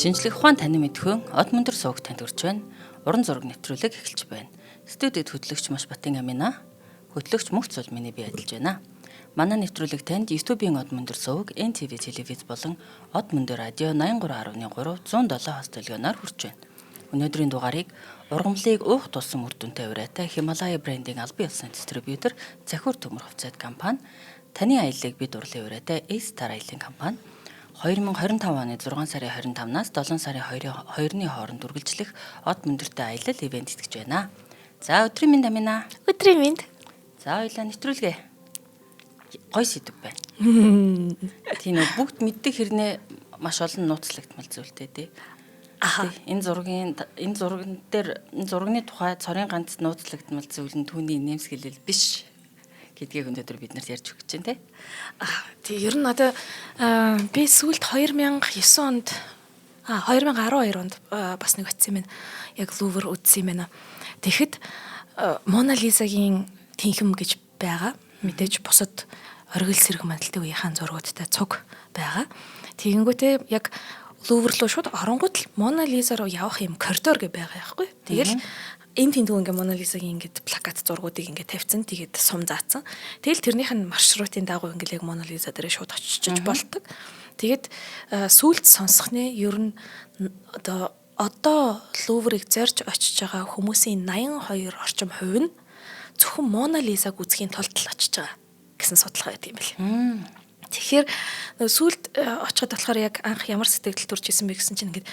Шинжлэх ухаан танин мэдхүйн од мөндөр сууг танд хүрч байна. Уран зураг нэвтрүүлэг эхэлж байна. Студид хөтлөгч Маш Батын Амина, хөтлөгч Мөнх Цул миний бие ажиллаж байна. Манай нэвтрүүлэг танд YouTube-ийн од мөндөр сууг, NTV телевиз болон од мөндөр радио 83.3 107 хост төлгөөнөөр хүрч байна. Өнөөдрийн дугаарыг ургамлыг уух тулсан үр дүнтэй урайтай Хималая брендing албан ёсны дистрибьютор Захир Төмөр хувьцаат компани, таны аяллыг бид урлын урайтай A-Star аяллаа компани 2025 оны 6 сарын 25-наас 7 сарын 2-ны хооронд үргэлжлэх од мөндөртэй аялал ивент итгэж байна. За өдрийн минь Амина. Өдрийн минь. За хоёлаа нэвтрүүлгээ. Гой сэдв байна. Тийм үү, бүгд мэддэг хэрнээ маш олон нууцлагдмал зүйлтэй тий. Энэ зургын зургийн тухай цорын ганц нууцлагдмал зүйл нь түүний нэмсгэлэл биш гэдгийг өнөөдөр бид нарт ярьж өгч чинь тий. Тий ер нь одоо би сүүлд 2009 онд 2012 онд бас нэг очсон юм байна. Яг Лувр үзсэн юм байна. Тэгэхэд Мона Лизагийн тэнхэм гэж байгаа. Мэдээж бусад оргил сэрэг мандалтай үеийнхэн зургуудтай цуг байгаа. Тэгэнгүүтээ яг Лувр руу шууд оронгууд л Мона Лиза руу явах юм коридор гэ байгаа байхгүй. Тэгэл энэ тэнцүү ингээ Мона Лизагийн ингээд плакат зургуудыг ингээ тавьсан. Тэгээд сум заасан. Тэгэл тэрнийх нь маршрутын дагуу ингээ яг Мона Лиза дээр шууд очиж болдог. Тэгээд сүүлд сонсохны ер нь одоо Луврыг зорж очиж байгаа хүмүүсийн 82% орчим хувь нь зөвхөн Мона Лизаг үзэхийн тулд л очиж байгаа гэсэн судалгаа байт юм байна. Тэгэхээр сүүлд очиход болохоор яг анх ямар сэтгэл төрж исэн бэ гэсэн чинь ингээд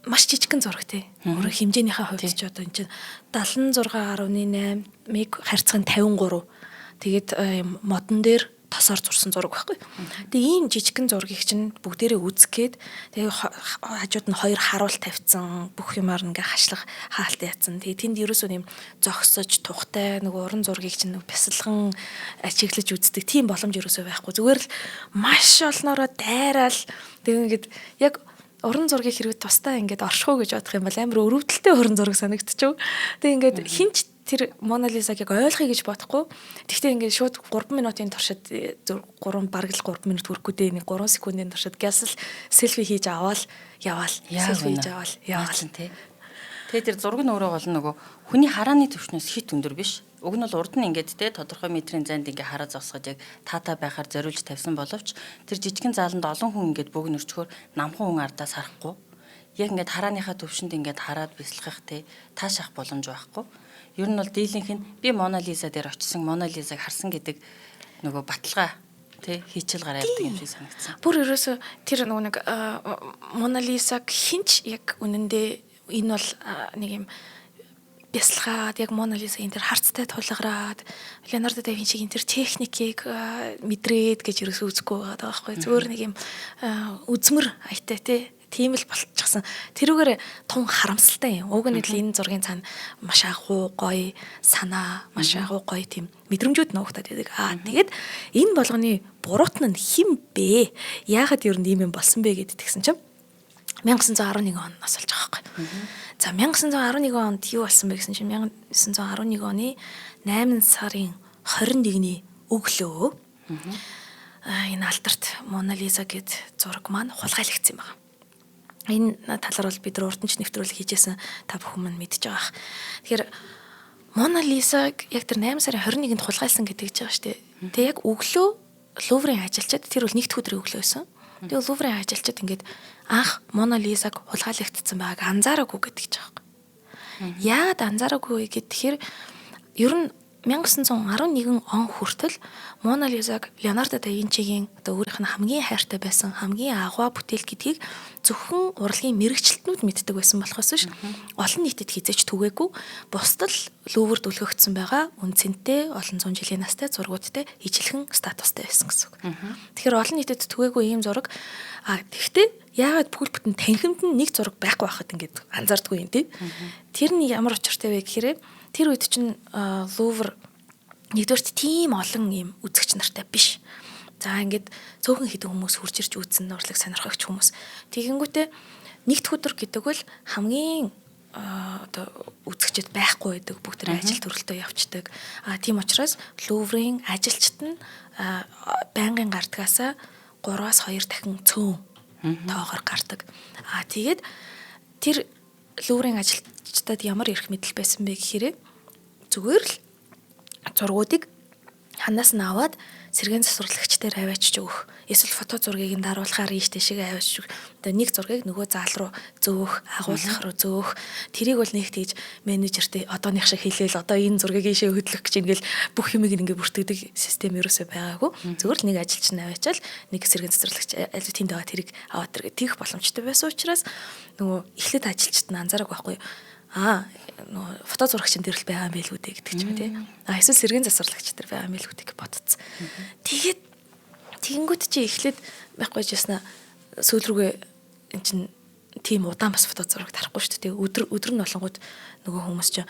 маш жижигхэн зураг тий. Өөрө хэмжээнийхээ хувьд ч одоо энэ чинь 76.8 мег харьцан 53. Тэгээд модон дээр тосоор зурсан зураг байхгүй. Тэгээ ийм жижигхэн зургийг чинь бүгдээрээ үзгээд тэгээ хажууд нь хоёр харуул тавьсан бүх юмар ингээ хашлах хаалт яатсан. Тэгээ тэнд ерөөсөө юм зогсож тухтай нөгөө уран зургийг чинь бясалган ажиглаж үздэг тийм боломж ерөөсөө байхгүй. Зүгээр л маш олноороо дайраал тэгээ ингээд яг уран зургийг хэрвээ тустай ингээд оршихуу гэж бодох юм бол амар өрөвдөлттэй уран зураг санагдчихв. Тэгээ ингээд хинч тэр Мона Лизаг яг ойлгоё гэж бодохгүй. Тэгвэл ингээд шууд 3 минутын туршид бараг л 3 минут хүрэхгүй дээ нэг 3 секундын туршид гясал селфи хийж аваад яваал. Селфи хийж аваад яваал тий. Тэгээ тэр зураг нь өөрөө гол нөгөө хүний харааны төвшнөөс хит өндөр биш. Уг нь бол урд нь ингээд те тодорхой метрийн зайд ингээ хараа зогсгож яг таатай байхаар зориулж тавьсан боловч тэр жижигхэн зааланд олон хүн ингээд бөг нөрчгөр намхан хүн ардаас харахгүй. Яг ингээд харааныхаа төвшөнд ингээд хараад бясалгах те таашаах боломж байхгүй. Ер нь бол дийлэнх нь би Мона Лиза дээр очисон Мона Лизаг харсан гэдэг нөгөө баталгаа тий хийчил гараа явдаг юм шиг санагдсан. Бүр ерөөсө тэр нөгөө нэг Мона Лизаг хинч яг үнэндээ энэ бол нэг юм бясалгаад яг Мона Лизагийн тэр харцтай тулгараад Леонардо да Винчигийн тэр техникийг мэдрээд гэж ерөөсөө үзэхгүй байгаа байхгүй. Зүгээр нэг юм үзмэр айтай тий тийм л болчихсон. Тэрүүгээр тун харамсалтай юм. Уг нь л энэ зургийн цаана маш агуу гоё санаа, маш агуу гоё тийм мэдрэмжүүд нуугтаад байдаг. Тэгээд энэ болгоны буруутан нь хэн бэ? Яагаад ер нь ийм юм болсон бэ гэд тэгсэн чинь 1911 оноос болж байгаа байхгүй. За 1911 онд юу болсон бэ гэсэн чинь 1911 оны 8 сарын 21-ний өглөө энэ алдарт Мона Лиза гэд зураг маань хулгайлагдсан юм байна. Энэ талаар бол бид урд нь ч нэвтрүүлэг хийжсэн та бүхэн мань мэдж байгаа. Тэгэхээр Мона Лизаг яг тэр 8 сарын 21-нд хулгайлсан гэдэг ч байгаа шүү дээ. Тэгээ яг өглөө Луврын ажилчид тэр бол нэгд өдрийн өглөө байсан. Тэгээ Луврын ажилчид ингээд анх Мона Лизаг хулгайлагдсан байгааг анзаараагүй гэдэг ч байгаа. Яагаад анзаараагүй гэхээр ер нь 1911 он хүртэл Мона Лизаг Леонардо да Винчигийн одоо өөрийнх нь хамгийн хайртай байсан хамгийн агуу бүтээл гэдгийг зөвхөн урлагийн мэрэгчлэтнүүд мэддэг байсан болохоос ш. Олон нийтэд хизээч түгээгүй бусдад Луврд үлгэгдсэн байгаа үнцэнтэй олон зуун жилийн настай зургуудтай ижилхэн статустай байсан гэсэн үг. Тэгэхээр олон нийтэд түгээгүй ийм зураг тэгвэл яагаад бүхэл бүтэн танхимд нь нэг зураг байхгүй байхад ингээд анзаардгүй юм тий. Тэр нь ямар учиртай вэ гэхээр тэр үед чинь Лувр нэгдүгээрт тийм олон юм үзэгч нартай биш. За ингээд цөөхөн хэдэн хүмүүс хурж ирж үзсэн урлаг сонирхогч хүмүүс. Тэгэнгүүтээ нэгд өдөр гэдэг бол хамгийн одоо үзэгчд байхгүй байдаг. Бүгд тэр ажил төрөлтөө явцдаг. Тийм учраас Луврын ажилчид нь байнгын гардгаасаа 3-2 дахин цөөн тоогоор гардаг. Тэгээд тэр лүүрийн ажилчдад ямар эрх мэдэл байсан бэ гэхээр зүгээр л зургуудыг ханаас нь аваад сэргээн засварлагч дээр аваачиж өгөх. Эсвэл фото зургийг нь даруулахаар ийш тийшээ аваачиж өгөх. Тэгээ нэг зургийг нөгөө заал руу зөөх, агуулгах руу зөөх. Тэрийг бол нэг тийж менежертэй одооных шиг хэлээл одоо энэ зургийг ийшээ хөдлөх гэж ингээл бүх юмыг ингээ бүртгэдэг систем ерөөсөө байгаагүй. Зүгээр л нэг ажилч нь аваачаал нэг сэргээн засварлагч аль тэнд аваад тэрийг аваад тэргээ тийх боломжтой байсан учраас нөгөө эхлээд ажилчид нь анзаарах байхгүй. Нөгөө фото зурагчин дээр л байгаа юм байлгүй дээ гэдэг ч юм тий. Эсвэл сэргээн засварлагч дээр байгаа юм байлгүй гэж бодцсон. Тэгээд тэгэнгүүт чи эхлээд байхгүй жиснаа сүүл рүүгээ эн чин тийм удаан бас фото зураг тарахгүй шүү дээ. Өдөр нь болонгууд нөгөө хүмүүс чи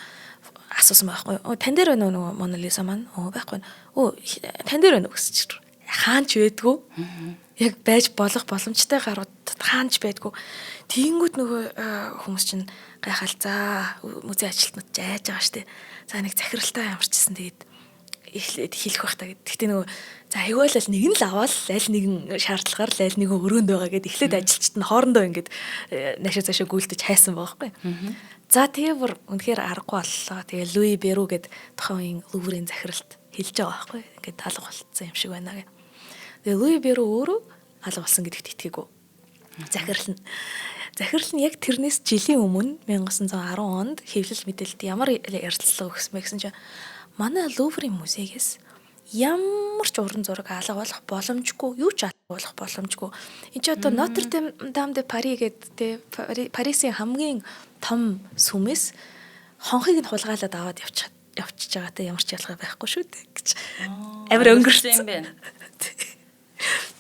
асуусан байхгүй. Тань дээр байна уу нөгөө Мона Лиза маань? Байхгүй. Тань дээр байна уу гэсэн чинь хаанч байдгүй. Яг байж болох боломжтой гарууд хаанч байдгүй. Тэгэнгүүт нөгөө хүмүүс чинь гайхал за музей ажилтнууд жайж байгаа штэ. За нэг захиралтай ямарчсан тэгээд эхлээд хэлэх байх та гэд. Гэхдээ нөгөө за аюулал нэг нь л аваад аль нэгэн шаардлагаар л аль нэгэн өрөөнд байгаа гэд эхлээд ажилчид нь хоорондоо ингээд наашаа цаашаа гүйлдэж хайсан байгаа байхгүй. За тэгээ бүр үнэхээр аргагүй боллоо. Тэгээ Луи Беру гэд тухайн Луврын захиралт хэлж байгаа байхгүй. Ингээд алга болцсон юм шиг байна гэх. Тэгээ Луи Беру өөрөө алга болсон гэдэгт итгээгүй. Захирал нь яг тэрнээс жилийн өмнө 1910 онд хэвлэл мэдээлэлд ямар ярилцлага өгсөн бэ гэсэн чинь манай Луврын музейгээс ямар ч уран зураг алга болох боломжгүй, юу ч алга болох боломжгүй. Энд чи одоо Notre-Dame de Paris гэдэг Парисын хамгийн том сүмээс хонхыг нь хулгайлаад аваад явчихж байгаатай ямар ч ялгаа байхгүй шүү дээ гэж. Амар өнгөрсөн юм байна.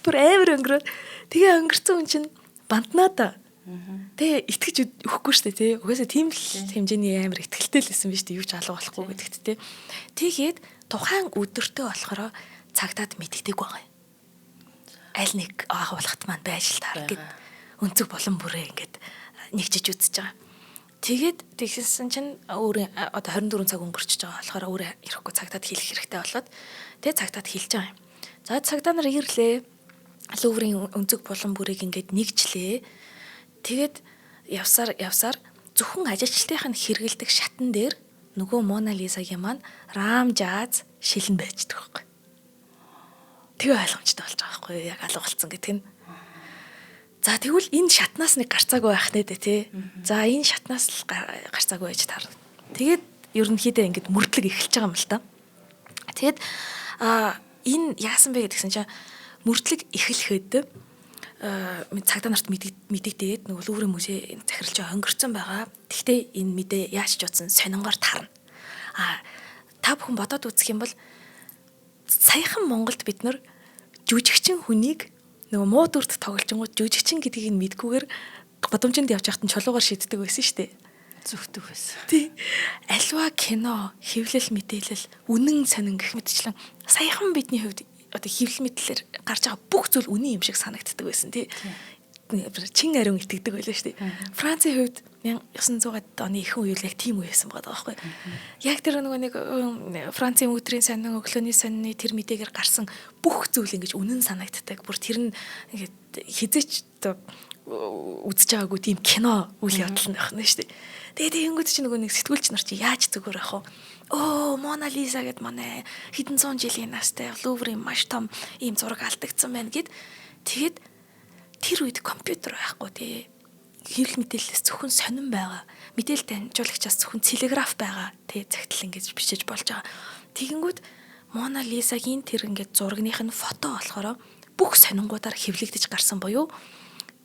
Бүр амар өнгөрөө. Тэгээ өнгөрсөн хүн чинь бантнаа та. Тэгээ итгэж өгөхгүй шүү дээ тий. Угаасаа тийм л хэмжээний амар итгэлтэй л байсан биз дээ. Юу ч алга болохгүй гэдэгт тий. Тэгээд тухайн өдөртөө болохоор цагтаад мэддэг байгаа юм. Аль нэг агуулгат маань байж л таар гэд өнцөг болон бүрээ ингээд нэгжиж үзэж байгаа. Тэгээд тэгсэн чинь өөрөө одоо 24 цаг өнгөрчихөж байгаа болохоор өөрөө ирэхгүй цагтаад хэлэх хэрэгтэй болоод тэгээ цагтаад хэлж байгаа юм. За цагтаа нар ирлээ. Луврын өнцөг болон бүрийг ингээд нэгжлээ. Тэгээд явсаар зөвхөн ажилчдын хэрэгэлдэг шатан дээр нөгөө Мона Лизагийн маань Рам Жаз шилэн байждаг байхгүй. Тэгээ ойлгомжтой болж байгаа байхгүй яг алга болсон гэдэг нь. За тэгвэл энэ шатнаас нэг гарцаагүй байх нэ дээ тий. За энэ шатнаас л гарцаагүй байж таар. Тэгээд ерөнхийдөө ингээд мөрдлөг эхэлж байгаа юм л та. Тэгээд энэ яасан бэ гэдгсэн чинь мөрдлөг эхлэхэд цагтаа нарт мэдэгдээд нөгөө Луврын музей захиралч өнгөрцөн байгаа. Гэхдээ энэ мэдээ яаж ч утсан сонингоор тарна. Та бүхэн бодоод үзэх юм бол саяхан Монголд бид нар жүжигчин хүнийг нөгөө муу дүрт тоглолцонгууд жүжигчин гэдгийг нь мэдгүйгээр годомжинд явж байхад нь чулуугаар шийддэг байсан шүү дээ. Зүгтдэг байсан. Тий. Альва кино, хэвлэл мэдээлэл, үнэн сонин гэх мэтчлэн саяхан бидний хувьд одоо хэвлэл мэдлэлээр гарч байгаа бүх зүйл үнэн юм шиг санагддаг байсан тий. Чин ариун итгэдэг байлаа шүү дээ. Францын хувьд 1900-аад оны ихэнх үеэр яг тийм үе байсан байгаа байхгүй. Яг тэр нөгөө нэг Францын өдрийн сонин, өглөөний сонины тэр мэдээгээр гарсан бүх зүйл ингэж үнэн санагддаг. Бүр тэр нь ингээд хизээч үзэж байгаагүй тийм кино үйл явдал нь байх нь шүү дээ. Тэгээд тэгэнгүүт чи нөгөө нэг сэтгүүлч нар чи яаж зүгээр ах вэ? Мона Лиза гэд манай хэдэн зуун жилийн настай Луврын маш том ийм зураг алдагдсан байна гэд тэгэд тэр үед компьютер байхгүй тий. Хэвлэл мэдээлэлээс зөвхөн сонин байгаа. Мэдээлэл дамжуулагчаас зөвхөн телеграф байгаа. Тий цагтл ингэж бичиж болж байгаа. Тэгэнгүүт Мона Лизагийн тэр ингэж зурагных нь фото болохоор бүх сонингуудаар хэвлэгдэж гарсан буюу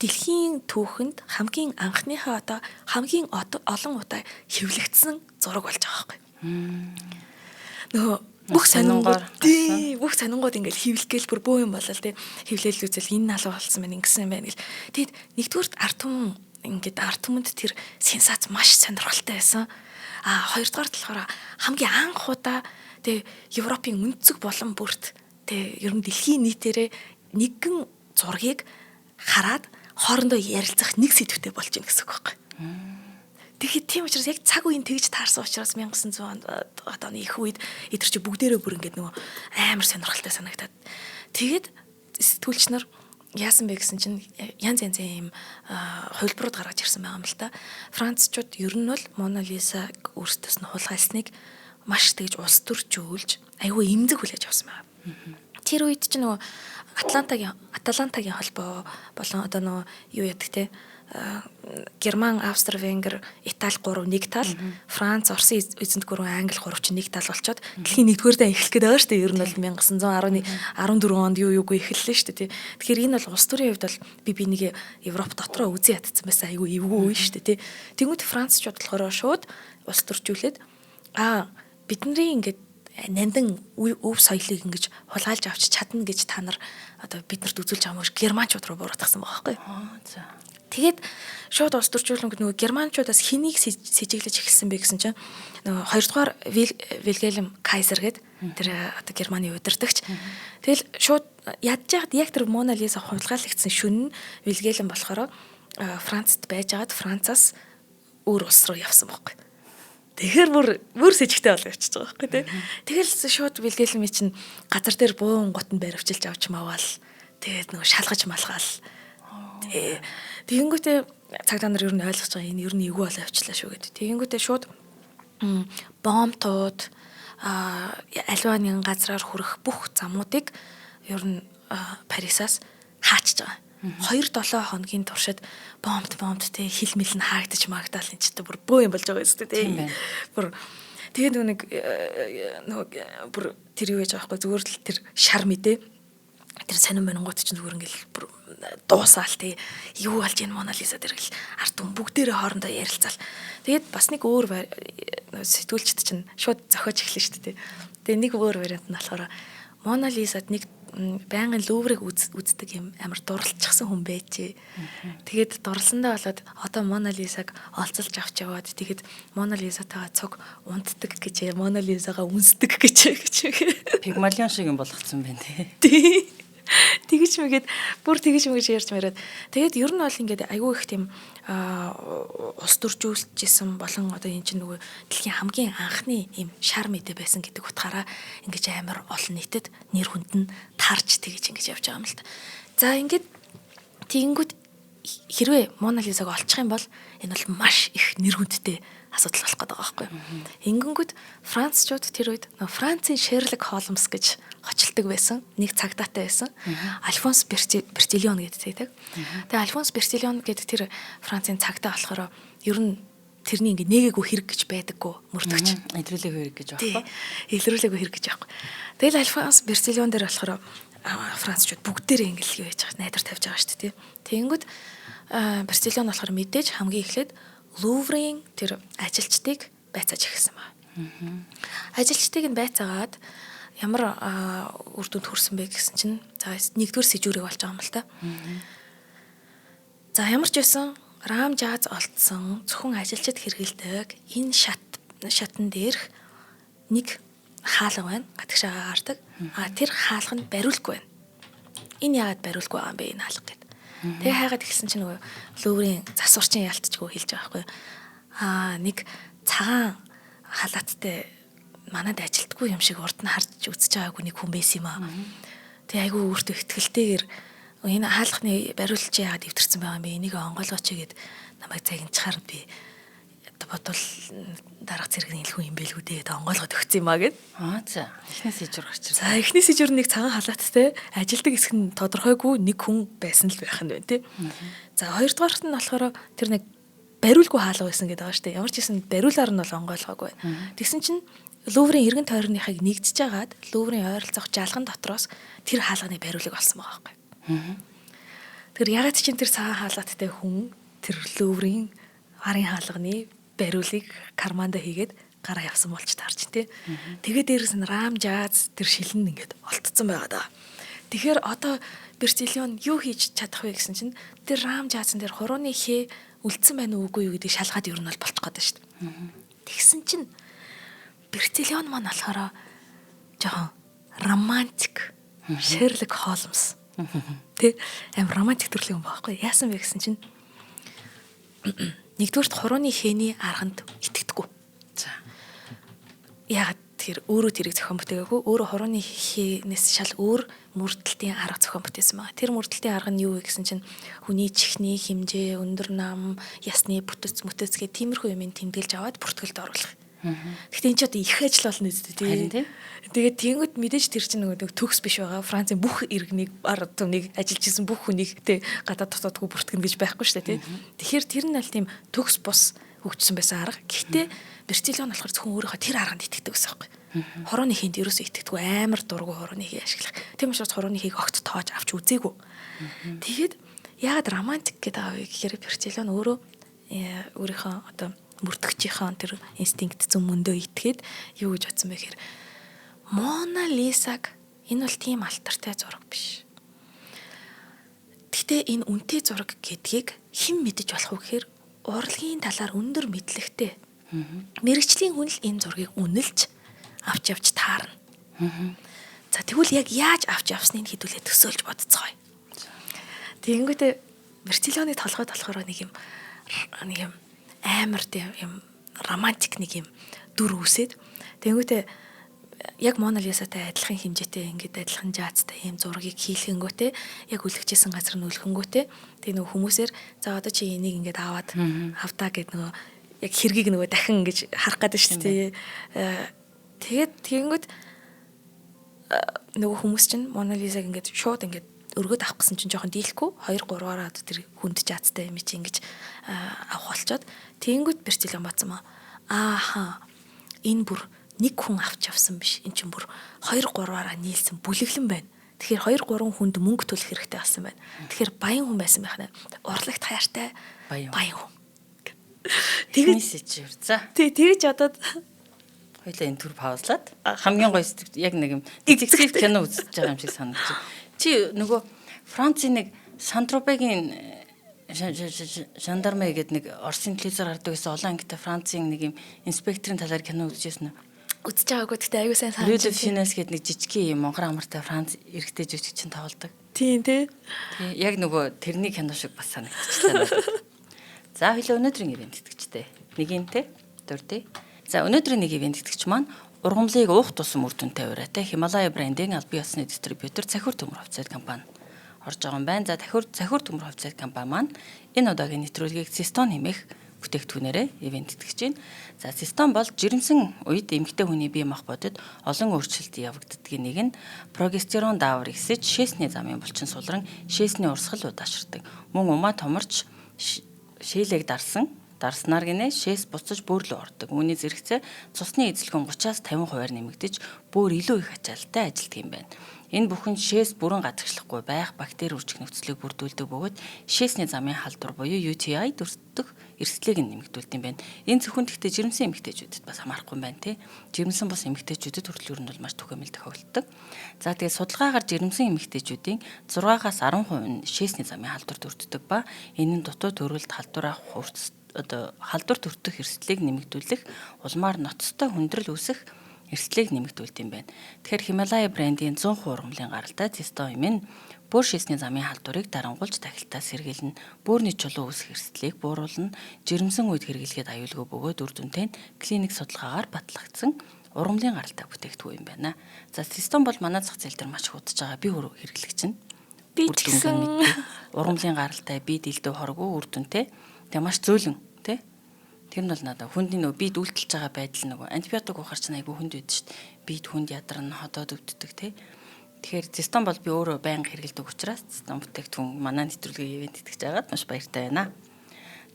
дэлхийн түүхэнд хамгийн анхныхаа одоо хамгийн олон удаа хэвлэгдсэн зураг болж байгаа байхгүй. Нөгөө бүх сонингууд бүх сонингууд ингээл хэвлэгээл бүр бөө юм болол тий хэвлээл үзэл энэ алга болсон байна ингэсэн байна гэл. Тэгэд нэгдүгürt арт түмэн ингээд арт түмэнд тэр сенсац маш сонирхолтой байсан. Хоёрдугаар болохоор хамгийн анх удаа тий Европын өнцөг болон бүрт тий ер нь дэлхийн нийтээрээ нэгэн зургийг хараад хоорондоо ярилцах нэг сэдвтэй болж байна гэсэн үг байхгүй. Тэгэхээр тийм учраас яг цаг үеийн тэгж таарсан учраас 1900 оны их үед эдгэр чи бүгдээрээ бүр ингээд нөгөө амар сонирхолтой санагдаад. Тэгээд сэтгүүлч нар яасан бэ гэсэн чинь янз янзын юм хувилбарууд гаргаж ирсэн байгаа юм л та. Францчууд ер нь бол Мона Лизаг өөрсдөөс нь хулгайлсныг маш тэгж улс төржүүлж айгүй эмзэг хүлээж авсан байгаа. Тэр үед ч нөгөө Аталантагийн холбоо болон одоо нөгөө юу яадаг те Герман, Австри, Венгер, Итали 3 нэг тал, Франц, Орсын эзэнт гүрэн, Англи 3 ч нэг тал болчоод дэлхийн 1-р дан эхлэх гээд байгаа шүү дээ. Ер нь бол 1914 онд юугүй эхэллээ шүү дээ. Тэгэхээр энэ бол улс төрийн хувьд бол би нэг Европ дотроо үзэн ядсан байсан айгүй эвгүй шүү дээ. Тэнгүүт Францчууд болохоор шууд улс төржүүлээд бидний ингээд нандин өв соёлыг ингэж хулгайлж авч чадна гэж та нар одоо биднэрт үзүүлж байгаа юм шиг германчууд руу буруутгасан байгаа байхгүй. За. Тэгээд шууд улс төржүүлэнгүүд нөгөө германчуудаас хэнийг сэжиглэж эхэлсэн бэ гэсэн чинь нөгөө 2-р Вильгельм Кайзер гээд тэр одоо Германы удирдагч. Тэгэл шууд ядж яхад яг тэр Мона Лиза хулгайлагдсан шөнө нь Вильгельм болохоор Францад байжгаад Францаас өөр улс руу явсан байхгүй. Тэгэхээр бүр сэжигтэй болоо явчихж байгаа байхгүй тий. Тэгэл шууд Вильгельм чинь газар дээр буун гот нь баривчилж авч маваал. Тэгээд нөгөө шалгаж малгаал. Тэгэнгүүтээ цагдаа нар ер нь ойлгож байгаа энэ ер нь эвгүй болоо явчлаа шүү гэдэг. Тэгэнгүүтээ шууд бомбтууд альванын газраар хүрэх бүх замуудыг ер нь Парисаас хаачж байгаа. 2-7 хоногийн туршид бомбт те хил мэл нь хаагдаж магдаал энэ ч бүр бөө юм болж байгаа юм зү те. Бүр тэгээд нөгөө бүр тэр юу яаж байгаа байхгүй зүгээр л тэр шар мэдээ тэр сонин монгот ч зүгээр ингээл бүр дуусаал те юу болж энэ Мона Лиза дээр гэл ард түмэн бүгдээрээ хоорондоо ярилцаал. Тэгээд бас нэг өөр сэтгүүлчд чинь шууд зохиож эхэлнэ шүү дээ. Тэгээд нэг өөр вариант нь болохоор Мона Лизад нэг байнгын Луврыг үздэг юм амар дурлалчихсан хүн байжээ. Тэгээд дурлсандаа болоод одоо Мона Лизаг олзолж авч яваад тэгээд Мона Лизатайгаа цуг унтдаг гэж Мона Лизагаа үнсдэг гэж Пигмалион шиг юм болгоцсон байна тий. Тэгэж мэгээд бүр тэгэж мэгж ярьж мараад тэгээд ер нь бол ингээд айгүй их тийм ус төржүүлжсэн болон одоо энэ чинь нөгөө дэлхийн хамгийн анхны юм шар мэдээ байсан гэдэг утгаараа ингэж амар олон нийтэд нэр хүнд нь тарж тэгэж ингэж явж байгаа юм л та. За ингээд тэгэнгүүт хэрвээ Мона Лизаг олчих юм бол энэ бол маш их нэр хүндтэй асуудал болох гэдэг байгаа байхгүй юу. Ингэнгүүт Францчууд тэр үед Францын Шерлок Холмс гэж хочилдог байсан. Нэг цагдаатай байсан. Альфонс Бертильон гэдэг. Тэгээ Альфонс Бертильон гэдэг тэр Францын цагдаа болохоор ер нь тэрний ингээ нээгээгүй хэрэг гэж байдаггүй мөрдөгч. Илрүүлээгүй хэрэг гэж байхгүй. Илрүүлээгүй хэрэг гэж байхгүй. Тэгэл Альфонс Бертильон дээр болохоор Францчууд бүгдээрээ ингээл юу яаж байгаа найдар тавьж байгаа шүү дээ. Тэгэнгүүт Бертильон болохоор мэдээж хамгийн эхлээд Луврын тэр ажилчдыг байцааж эхэлсэн байна. Ажилчдыг нь байцаагаад ямар үр дүнд хүрсэн бэ гэсэн чинь за 1-р сэжүүрийг болж байгаа юм л та. За ямар ч байсан рам жаз олдсон зөвхөн ажилчид хэрэгэлдэг энэ шатн дээрх нэг хаалга байна. Гадагшаа гардаг. Тэр хаалга нь бариулгүй байна. Энэ яагаад бариулгүй байгаа юм бэ энэ хаалга гэдэг. Тэгээ хайгаад ихсэн чинь нөгөө Луврын засварчин ялтчгүй хэлж байгаа байхгүй. Нэг цагаан халааттай манад ажилтгүй юм шиг урд нь харж үзэж байгаагүй нэг хүн байсан юм аа. Тэгээ айгүй өөртөө ихтгэлтэйгээр энэ хаалганы бариулж яагаад дэвтэрсэн байгаа юм бэ? Энийг онгойлгооч гэгээд намайг загинчаар би бодвол дараах зэрэгний илхүү юм бэлгүй дээ гэдэг онгойлгоод өгсөн юм аа гэд. За эхнээс ижүүр гарч ирсэн. За эхнээс ижүүр нэг цагаан халааттай ажилдаг хэсэг нь тодорхойгүй нэг хүн байсан л байх нь байна тий. За хоёрдугаарт нь болохоор тэр нэг бариулгүй хаалга байсан гэдэг байгаа шүү дээ. Ямар ч гэсэн бариулаар нь бол онгойлгоогүй. Тэгсэн чинь Луврын эргэн тойрныхыг нэгдэж агаад Луврын ойролцоох жалган дотроос тэр хаалганы бариулыг олсон байгаа байхгүй. Тэр ягаад ч тэр цагаан халааттай хүн тэр Луврын арын хаалганы бариулыг карманда хийгээд гараа явсан болж таарч тий. Тэгээд дээрээс нь рам жаз тэр шилэн ингээд олдсон байгаа даа. Тэгэхээр одоо Бертильон юу хийж чадах вэ гэсэн чинь тэр рам жазан дээр хурууны хээ үлдсэн байна уугүй юу гэдэг шалгаад ер нь бол болчих гээд шүү дээ. Тэгсэн чинь Бертильон маань болохоор жоохон романтик Шерлок Холмс тий романтик төрлийн хүн байхгүй яасан бэ гэсэн чинь нэгдүгээрт хурууны хээний арганд итгэдэггүй. За. Яагаад тэр өөрөө тэрийг зохион бүтээгээгүй, өөрөө хорооны хийнээс шал өөр мөрдөлтийн арга зохион бүтээсэн байгаа. Тэр мөрдөлтийн арга нь юу вэ гэсэн чинь хүний чихний хэмжээ, өндөр нам, ясны бүтэц мөтэцгээ тиймэрхүү юмыг тэмдэглэж аваад бүртгэлд оруулах. Гэхдээ энэ ч одоо их ажил болно үстэй тий. Тэгээд тэнгууд мэдээж тэр чинь нөгөө төгс биш байгаа. Францын бүх иргэнийг ард түмнийг ажиллаж исэн бүх хүнийг тий гадаад дотоодгүй бүртгэн гэж байхгүй шүү дээ тий. Тэгэхээр тэр нь аль тийм төгс бус хөгжсөн байсан арга. Гэхдээ Бертильон болохоор зөвхөн өөрийнхөө тэр арганд итгэдэг гэсэн байхгүй. Хорооны хийнт ерөөсөө итгэдэггүй амар дургу хорооны хий ашиглах. Тийм учраас хорооны хийг огт тоож авч үзээгүй. Тэгээд яагаад романтик гэдэг аа вэ гэхээр Бертильон өөрөө өөрийнхөө одоо мөрдөгчийн тэр инстинкт зүм мөндөө итгээд юу гэж бодсон бэ гэхээр Мона Лисаг энэ бол тийм алтартай зураг биш. Гэхдээ энэ үнэтэй зураг гэдгийг хэн мэдэж болох вэ гэхээр урлагийн талаар өндөр мэдлэгтэй мэрэгчлийн хүн л энэ зургийг үнэлж авч явж таарна. За тэгвэл яг яаж авч явсныг хэдүүлээ төсөөлж бодцгоё. Тэгэнгүүтээ Бертильоны толгойд болохоор нэг юм амар тийм романтик нэг юм дүр үсээд тэгэнгүүтээ яг Мона Лисатай адилхан хэмжээтэй ингээд адилхан жаацтай ийм зургийг хийлгэнгүүтээ яг үлгчээсэн газар нь үлхэнгүүтээ тэг нөгөө хүмүүсээр за одоо чи энийг ингээд аваад авдаа гэд нөгөө яг хэргийг нөгөө дахин ингэж харах гэдэг шүү дээ. Тэгээд тэгэнгүүт нөгөө хүмүүс чинь Мона Лисаг ингээд шууд ингээд өргөд авах гэсэн чинь жоохон дийлэхгүй 2 3-аараа тэр хүнд жаацтай юм чи ингэж авах болчоод тэгэнгүүт Бертильон бацсан маа ааха энэ бүр нэг хүн авч явсан биш эн чинь бүр 2 3-аараа нийлсэн бүлэглэн байна. Тэгэхээр 2 3 хүнд мөнгө төлөх хэрэгтэй болсон байна. Тэгэхээр баян хүн байсан байх нь урлагт хайртай баян хүн. Тэгээс за. Тэгж одоо хоёлаа энэ төр паузлаад хамгийн гоё яг нэг юм детектив кино үзэж байгаа юм шиг санагдчих. Чи нөгөө Францын нэг Сантропегийн жандармэ гэдэг нэг Орсын телевизээр гардаг гэсэн олон ангитай Францын нэг юм инспекторын талаар кино үзчихсэн үү? Үзэж байгаагүй гэхдээ аюу сайн санаж байна. Рюд Финес гэдэг нэг жижигхэн юм монгол амартай Франц эрэгтэй жүжигчин тоглодог. Тийм тий. Яг нөгөө тэрний кино шиг бас санагдчихлаа. За хоёлаа өнөөдрийн ивент тэтгэгчтэй. Нэгэнтэй дурдъя. За өнөөдрийн нэг ивент тэтгэгч маань ургамлыг уух тусам үр дүнтэй ураатай Хималай брендийн албан ёсны дистрибьютор Цахиур төмөр хувьцаат компани орж байгаа юм байна. За Цахиур төмөр хувьцаат компани маань энэ удаагийн нэвтрүүлгийг Систон хэмээх бүтээгдэхүүнээрээ ивент тэтгэж байна. За Систон бол жирэмсэн үед эмэгтэй хүний бие махбодод олон өөрчлөлт явагддгийн нэг нь прогестерон даавар ихсэж шээсний замын булчин сулран шээсний урсгал удаашрдаг. Мөн умаа томорч шээлэг дарснаар гинэ шээс буцаж бөөрлөө ордог. Үүний зэрэгцээ цусны эзлэгэн 30-аас 50% нэмэгдэж бүр илүү их ачаалттай ажилтдаг юм байна. Энэ бүхэн шээс бүрэн гадагшлахгүй байх бактери үржих нөхцөлийг бүрдүүлдэг бөгөөд шээсний замын халдвар буюу UTI дүрстэх эрсдлийг нэмэгдүүлдэг юм байна. Энэ зөвхөн гэхдээ жирэмсэн эмэгтэйчүүдэд бас хамаарахгүй юм байна тий. Жирэмсэн бус эмэгтэйчүүдэд хүртэл нь бол маш түгээмэл тохиолддог. За тэгээд судалгаагаар жирэмсэн эмэгтэйчүүдийн 6-аас 10% нь шээсний замын халдвар дүрддэг ба энэ нь дутуу төрөлд халдвар авах халдвар төртөх эрсдлийг нэмэгдүүлэх улмаар ноцтой хүндрэл үүсэх эрсдлийг нэмэгдүүлдэг юм байна. Тэгэхээр Хималай брендийн 100% ургамлын гаралтай Систон юм нь бүр шээсний замын халдварыг дарангуулж тахилтаа сэргийлнэ, бөөрийн чулуу үүсэх эрсдлийг бууруулна, жирэмсэн үед хэрэглэхэд аюулгүй бөгөөд үр дүнтэй клиник судалгаагаар батлагдсан ургамлын гаралтай бүтээгдэхүүн юм байна. За Систон бол манай зах зээл дээр маш их удаж байгаа. Би өөрөө хэрэглэгч нь. Би тэгсэн ургамлын гаралтай, би дэлдөө хоргүй үр дүнтэй. Тэгээ маш зөөлөн тий. Тэр нь бол надад хүндний нөгөө бид үйлдэлж байгаа байдал нөгөө антибиотик уухаар ч айгүй хүнд байдаг шүү дээ. Бид хүнд ядарна, ходоод өвддөг тий. Тэгэхээр Систон бол би өөрөө байнга хэрэглэдэг учраас Систон бүтээгдэхүүн манай нэвтрүүлгийн ивент тэтгэж байгаад маш баяртай байна.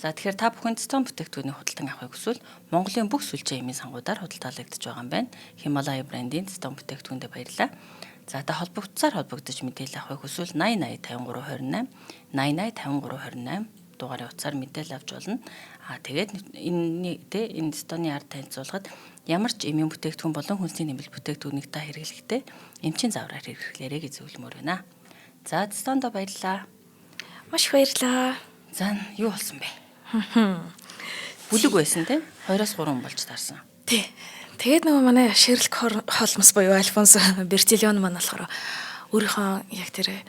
За тэгэхээр та бүхэн Систон бүтээгдэхүүнийг худалдан авахыг хүсвэл Монголын бүх сүлжээ эмийн сангуудаар худалдаалагдаж байгаа юм байна. Хималай брендийн Систон бүтээгдэхүүндээ баярлалаа. За та холбогдож мэдээлэл авахыг хүсвэл 80 80 53 28 80 80 53 28 дугаарыг утсаар мэдээлэл авч болно. Тэгээд энэ Систоны ард танилцуулгад ямар ч эмийн бүтээгдэхүүн болон хүнсний нэмэлт бүтээгдэхүүнийг та хэрэглэхдээ эмчийн заавраар хэрэглээрэй гэж зөвлөмөр байна. За Систондо баярлалаа. Маш их баярлалаа. За юу болсон бэ? Бүлэг байсан тий? 2-3 болж таарсан. Тий. Тэгээд нөгөө манай Шерлок Холмс буюу Альфонс Бертильон маань болохоор өөрийнхөө яг тэр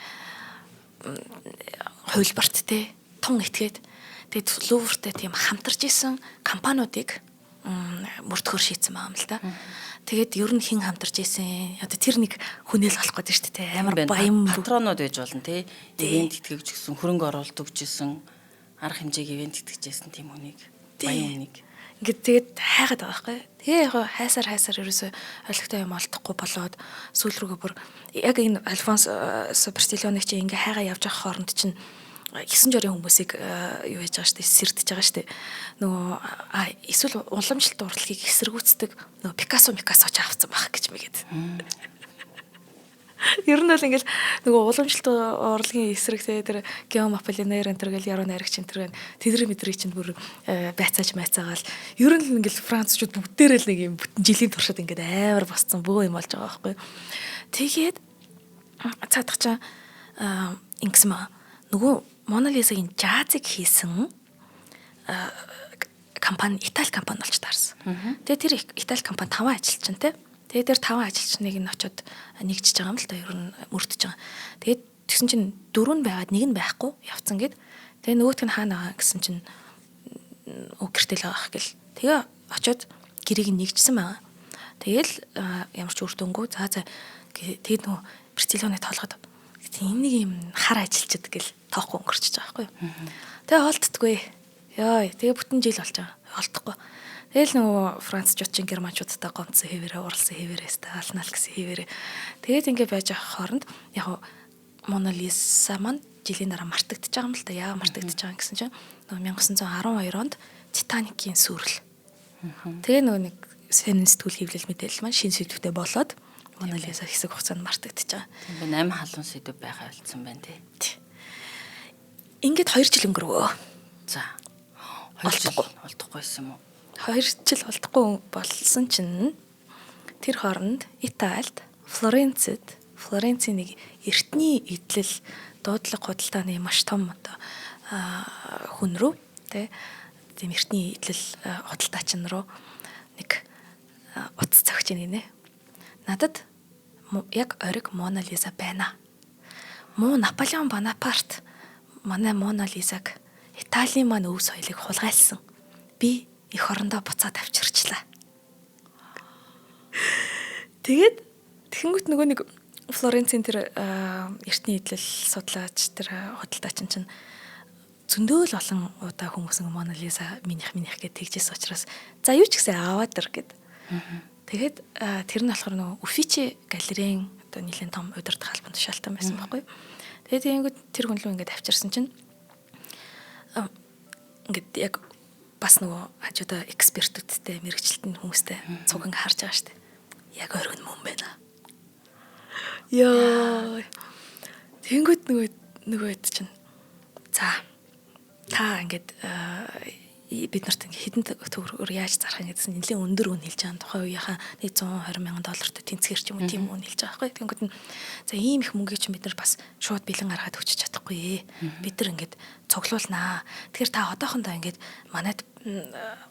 хуйлбарт тий тун этгээд тэгээд Лувртай тийм хамтарч исэн компаниудыг мөрдөхөр шийдсэн байгаа юм л да. Тэгээд ер нь хэн хамтарч ийсэн. Одоо тэр нэг хүнэл болох гэдэг шүү дээ. Амар баян патронууд байж болно тий. Ивент итгэж гисэн, хөрөнгө оруулалт өгчсэн, арга хэмжээг ивент итгэжсэн тийм хүнийг. Баян хүнийг. Ингээд тэгээд хайгаад байгаа байхгүй. Тэгээ яг хайсаар ерөөсөй ойлгохтой юм олдохгүй болоод сүүл рүүгээ бүр яг энэ Альфонс Бертиллоны чинь ингээ хайгаа явж байгаа хооронд чинь 9 жорын хүмүүсийг юу яаж байгаа штэ сэрдэж байгаа штэ. Нөгөө эсвэл уламжлалт урлагийг эсэргүүцдэг нөгөө Пикассо ч авцсан байх гэж мэгээд. Ер нь бол ингээл нөгөө уламжлалт урлагийн эсрэг тэр Геом Аполлинер энтер гэл яруу найрагч энтер гэн тэдэр мэдрийг чинь бүр байцаагаал ер нь л ингээл францчууд бүгдээрээ л нэг юм бүтэн жилийн туршид ингээд амар босцсон бөө юм болж байгаа байхгүй. Тэгээд цаадах чаа ингэсэн маа нөгөө Мона Лизагийн жазыг хийсэн компани Итали компани болж таарсан. Тэгээ тэр Итали компани 5 ажилчин те. Тэгээ тэр 5 ажилчныг нь очиод нэгжиж байгаа юм л да ер нь мөрдөж байгаа. Тэгээд тэгсэн чинь 4 нь байгаад 1 нь байхгүй явцсан гэд. Тэгээ нөгөөтг нь хаана байгаа гэсэн чинь гэртэл байгаа гэл. Тэгээ очиод гэрийг нэгжсэн байгаа. Тэгэл ямар ч үр дүнгүй за тэгээд нөгөө Бертиллоны тоолоход энэ нэг юм хар ажилчид гэл тоохгүй өнгөрчихөж байгаа байхгүй юу. Тэгээ олддгүй. Йоо тэгээ бүтэн жил болж байгаа. Олдохгүй. Тэгэл нөгөө францчууд чинь германчуудтай гомцсон хэвээрээ уралсан хэвээрээс та алнаал гэсэн хэвээрээ. Тэгээд ингэ байж байгаа хооронд яг Мона Лиза маань жилийн дараа мартагдчихж байгаа юм л да. Яа мартагдчихж байгаа гэсэн чинь нөгөө 1912 онд Титаникийн сүрэл. Тэгээ нөгөө нэг сонин сэтгүүл хэвлэл мэдээлэл маань шин сэдвүүтэй болоод Мона Лиза хэсэг хугацаанд мартагдчихж байгаа. Тийм бай 8 халуун сэдв байхаа болцсон байна тий. Ингээд 2 жил өнгөрөө. За. 2 жил олдохгүйсэн юм уу? 2 жил олдохгүй болсон чинь тэр хооронд Италид Флоренцийн нэг эртний эдлэл дуудлага худалдааны маш том одоо хүн рүү тийм эртний эдлэл худалдаачин руу нэг утас цогч гинэ. Надад яг ориг Мона Лиза байна. Муу Наполеон Бонапарт манай Мона Лизаг Италийн маань өв соёлыг хулгайлсан. Би эх орондоо буцаад авчирчлаа. Тэгэнгүүт нөгөө нэг Флоренцийн тэр эртний эдлэл судлаач тэр худалдаачин чинь зөндөө л олон удаа хүмүүс Мона Лиза минийх гэд тэгжээс учраас за юу ч гэсэн аваад ир гэд. Тэгээд тэр нь болохоор нөгөө Uffizi галерейн одоо нэлийн том удирдах албан тушаалтан байсан байхгүй. Тэгээд тэгэнгүүт тэр хүн рүү ингээд авчирсан чинь ингээд яг бас нөгөө хажуудаа экспертүүдтэй мэрэгчлэлтэн хүмүүстэй цуг ингээ харж байгаа штэ. Яг оргин мөн байна. Яа. Тэнгүүд нөгөөд чинь за та ингээд бид нарт хэдэн төгрөгөөр яаж зарах юм гэсэн нэлээд өндөр үн хэлж байгаа. Тухайн үеийнхаа $120,000 тэнцгэр ч юм уу тийм үн хэлж байгаа байхгүй. Тэнгүүд нь за ийм их мөнгөийг чинь бид нар бас шууд бэлэн гаргаад өчөж чадахгүй. Бид нар ингээд цуглуулнаа. Тэгэхээр та одоохондоо ингээд манайд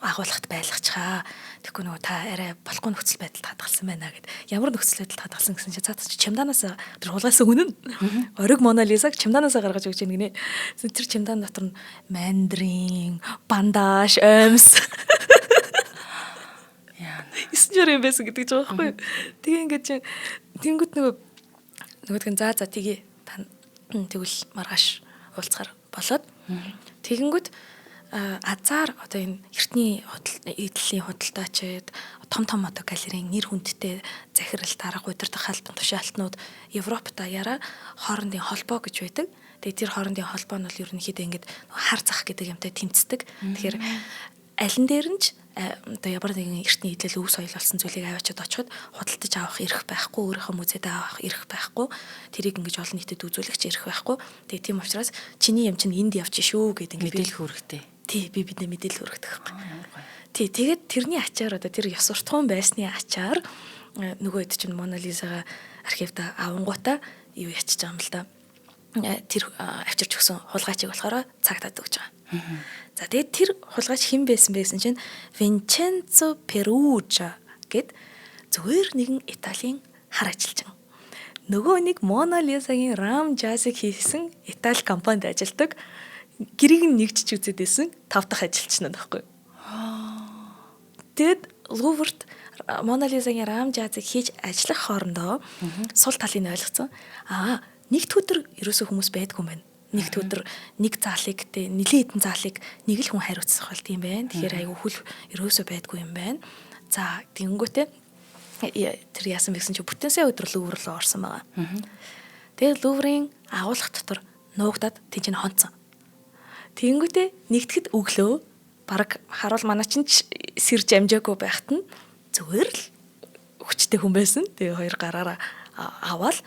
агуулгад байлгачаа. Тэгэхгүй нөгөө та арай болохгүй нөхцөл байдалд хадгалсан байна гэд. Ямар нөхцөл байдалд хадгалсан гэсэн чинь цаатч чемоданаас тэр хулгайсан хүн нь ориг Мона Лизаг чемоданаас гаргаж өгч ийн гинэ. Тэр чемодан дотор нь мандрин, бандаж, өмс. Яа. 9 жирийн байсан гэдэг ч байгаа байхгүй. Тэгээ ингээд чинь тэнгууд нөгөөдгөн за тгий тэгвэл маргааш уулзахаар болоод тэгэнгүүт азар одоо энэ эртний эдлийн худалдаачид том одоо галерейн нэр хүндтэй захирал дарга удирдах албан тушаалтнууд Европт даяараа хоорондын холбоо гэж байдаг. Тэгээд тэр хоорондын холбоо нь бол ерөнхийдөө ингээд хар зах гэдэг юмтай тэмцдэг. Тэгэхээр аль нь дээр нь ч одоо ямар нэгэн эртний эдлэл өв соёл болсон зүйлийг аваачаад очиход худалдаж авах эрх байхгүй, өөрийнхөө музейд авах эрх байхгүй, тэрийг ингэж олон нийтэд үзүүлэгч эрх байхгүй. Тэгээд тийм учраас чиний юм чинь энд явчих шүү гэдэг ингээд мэдээлэх үүрэгтэй. Тий, би бидний мэдээлэл өргөдөг байхгүй. Тий, тэгээд тэрний ачаар одоо тэр ёс суртахуун байсны ачаар нөгөө хэд чинь Мона Лизагаа архивд авангуудаа юу ячиж байгаа юм л да. Тэр авчирч өгсөн хулгайчийг болохоор цагтаад өгч байгаа. За тэгээд тэр хулгайч хэн байсан чинь Vincenzo Perugia гэд зүгээр нэгэн Италийн хар ажилчин. Нөгөө нэг Мона Лизагийн Ram Jazz-ыг хийсэн Итали компанид ажилладаг. Гэрийг нэгжиж үзээд байсан 5 дахь ажилчин надахгүй. Тэгэд Луврт Мона Лизагийн рам жазыг хийж ажиллах хоорондоо сул талыг ойлгоцсон. Нэгд өдөр ерөөсөө хүмүүс байдгүй юм байна. Нэгд өдөр нэг заалыг тэ нэлээд хэдэн заалыг нэг л хүн хариуцах болт юм байна. Тэгэхээр айгүй хүл ерөөсөө байдгүй юм байна. За тэгэнгүүтээ тэр яасан бэ гэсэн чи бүтэн сая өдөр Лувр руу орсон байгаа. Тэгээд Луврын агуулгах дотор нуугдаад тийч нь хонцсон. Тэгэнгүүтээ нэгтгэд өглөө баг харуул манай чинь сэрж амжаагүй байхад нь зүгээр л хүчтэй хүн байсан. Тэгээ хоёр гараараа аваад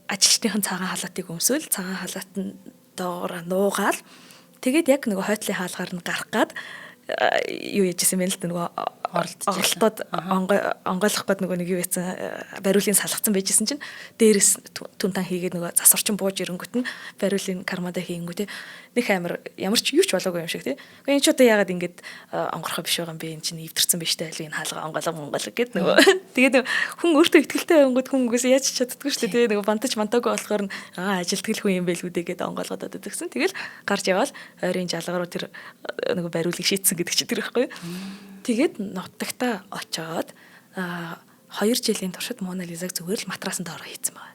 ажилчныхын цагаан халаатыг өмсөөл цагаан халаатан доогоор нуугаал тэгээд яг нөгөө хойтлын хаалгаар нь гарах гад юу яжсэн бэ л нөгөө оролтод онгойлох гээд нөгөө нэг юу яцсан бариулын салгацсан байжсэн чинь дээрээс түнтан хийгээд нөгөө засварчин бууж ирэнгүүт нь бариулын кармада хийнгүүт нэг амар ямар ч юу ч болоогүй юм шиг тий. Гэхдээ энэ ч одоо яагаад ингэж онгорхоо биш байгаа юм бэ? Энд чинь эвдэрсэн биш дээ аль энэ хаалга онгойлго гэд нөгөө тэгээд хүн өөртөө ихтгэлтэй байнгут хүн үгүйс яаж чаддгүй шүү дээ тий. Нөгөө бантаж мантаагүй болохоор нь ажилтгэл хүн юм байлгүй дээ гэд онгойлгоод одоо тэгсэн. Тэгэл гарч яваал ойрын жалгаруу тэр нөгөө бариулыг шийтсэн гэдэг чи тэр ихгүй. Тэгээд нутагтаа очоод 2 жилийн туршид Мона Лизаг зүгээр л матрасан доор хийцэн байгаа.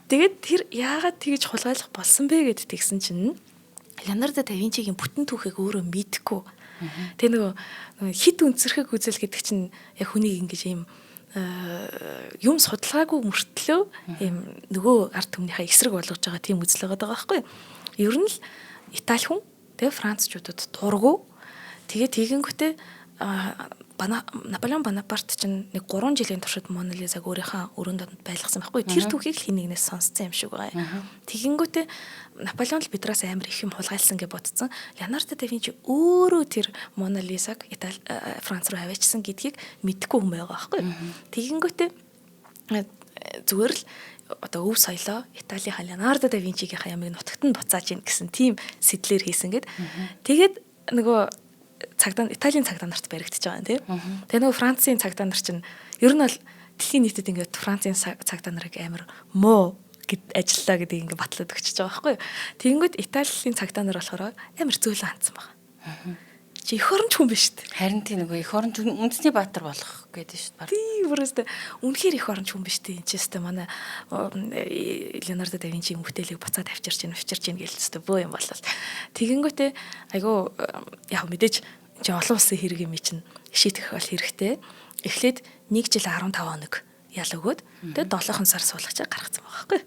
Тэгээд тэр яагаад тэгж хулгайлах болсон бэ гэд тэгсэн чинь Леонардо да Винчигийн бүтэн түүхийг өөрөө мэдхгүй. Тэгээ нөгөө хит үнцэрхэг үзэл гэдэг чинь яг хүнийг ингэж юм юм судалгаагүй мөртлөө юм нөгөө ард түмнийхээ эсрэг болгож байгаа тийм үзэл байгаа байхгүй. Ер нь л Итали хүн тэгээ Францчуудад дургу тэгээ тэгэнгүүтээ Наполеон Бонапарт чинь нэг 3 жилийн туршид Мона Лизаг өөрийнхөө өрөөнд байлгасан байхгүй. Тэр түүхийг л хинэгнээс сонсцсон юм шиг байгаа. Тэгэнгүүтээ Наполеон л бидраас амар их юм хулгайлсан гэж бодсон. Леонардо да Винчи өөрөө тэр Мона Лизаг Итали Франц руу аваачсан гэдгийг мэдэхгүй хүн байгаа байхгүй. Тэгэнгүүтээ зүгээр л одоо өв соёлоо Италийн Леонардо да Винчигийн ямыг нутагт нь буцааж ийн гэсэн тийм сэтлэр хийсэн гэд. Тэгээд нөгөө Италийн цагдаа нарт баригдаж байгаа юм тийм. Тэгээ нөгөө Францын цагдаа нар чинь ер нь бол дэлхийн нийтэд ингээд Францын цагдаа нарыг амар муу гэд ажиллаа гэдэг ингээд батлаад өгчөж байгаа байхгүй. Тэгэнгүүт Италийн цагдаа нар болохоор амар зөөлөн хандсан байгаа. Чи эх оронч хүн биш үү? Харин тийм нөгөө эх оронч үндэсний баатар болох гэдэг шүү дээ. Тийм бүрээсээ үнэхээр эх оронч хүн биш үү? Энд ч өстэй манай Леонардо да Винчигийн бүтээлийг буцаад авчирч ийн гэж өстэй бөө юм болол. Тэгэнгүүтээ айгүй яг мэдээж чи олон улсын хэрэг юм чинь шийтгэх бол хэрэгтэй. Эхлээд 1 жил 15 хоног ял өгөөд тэгээд 7 сар суулгачаа гаргацсан байгаа байхгүй.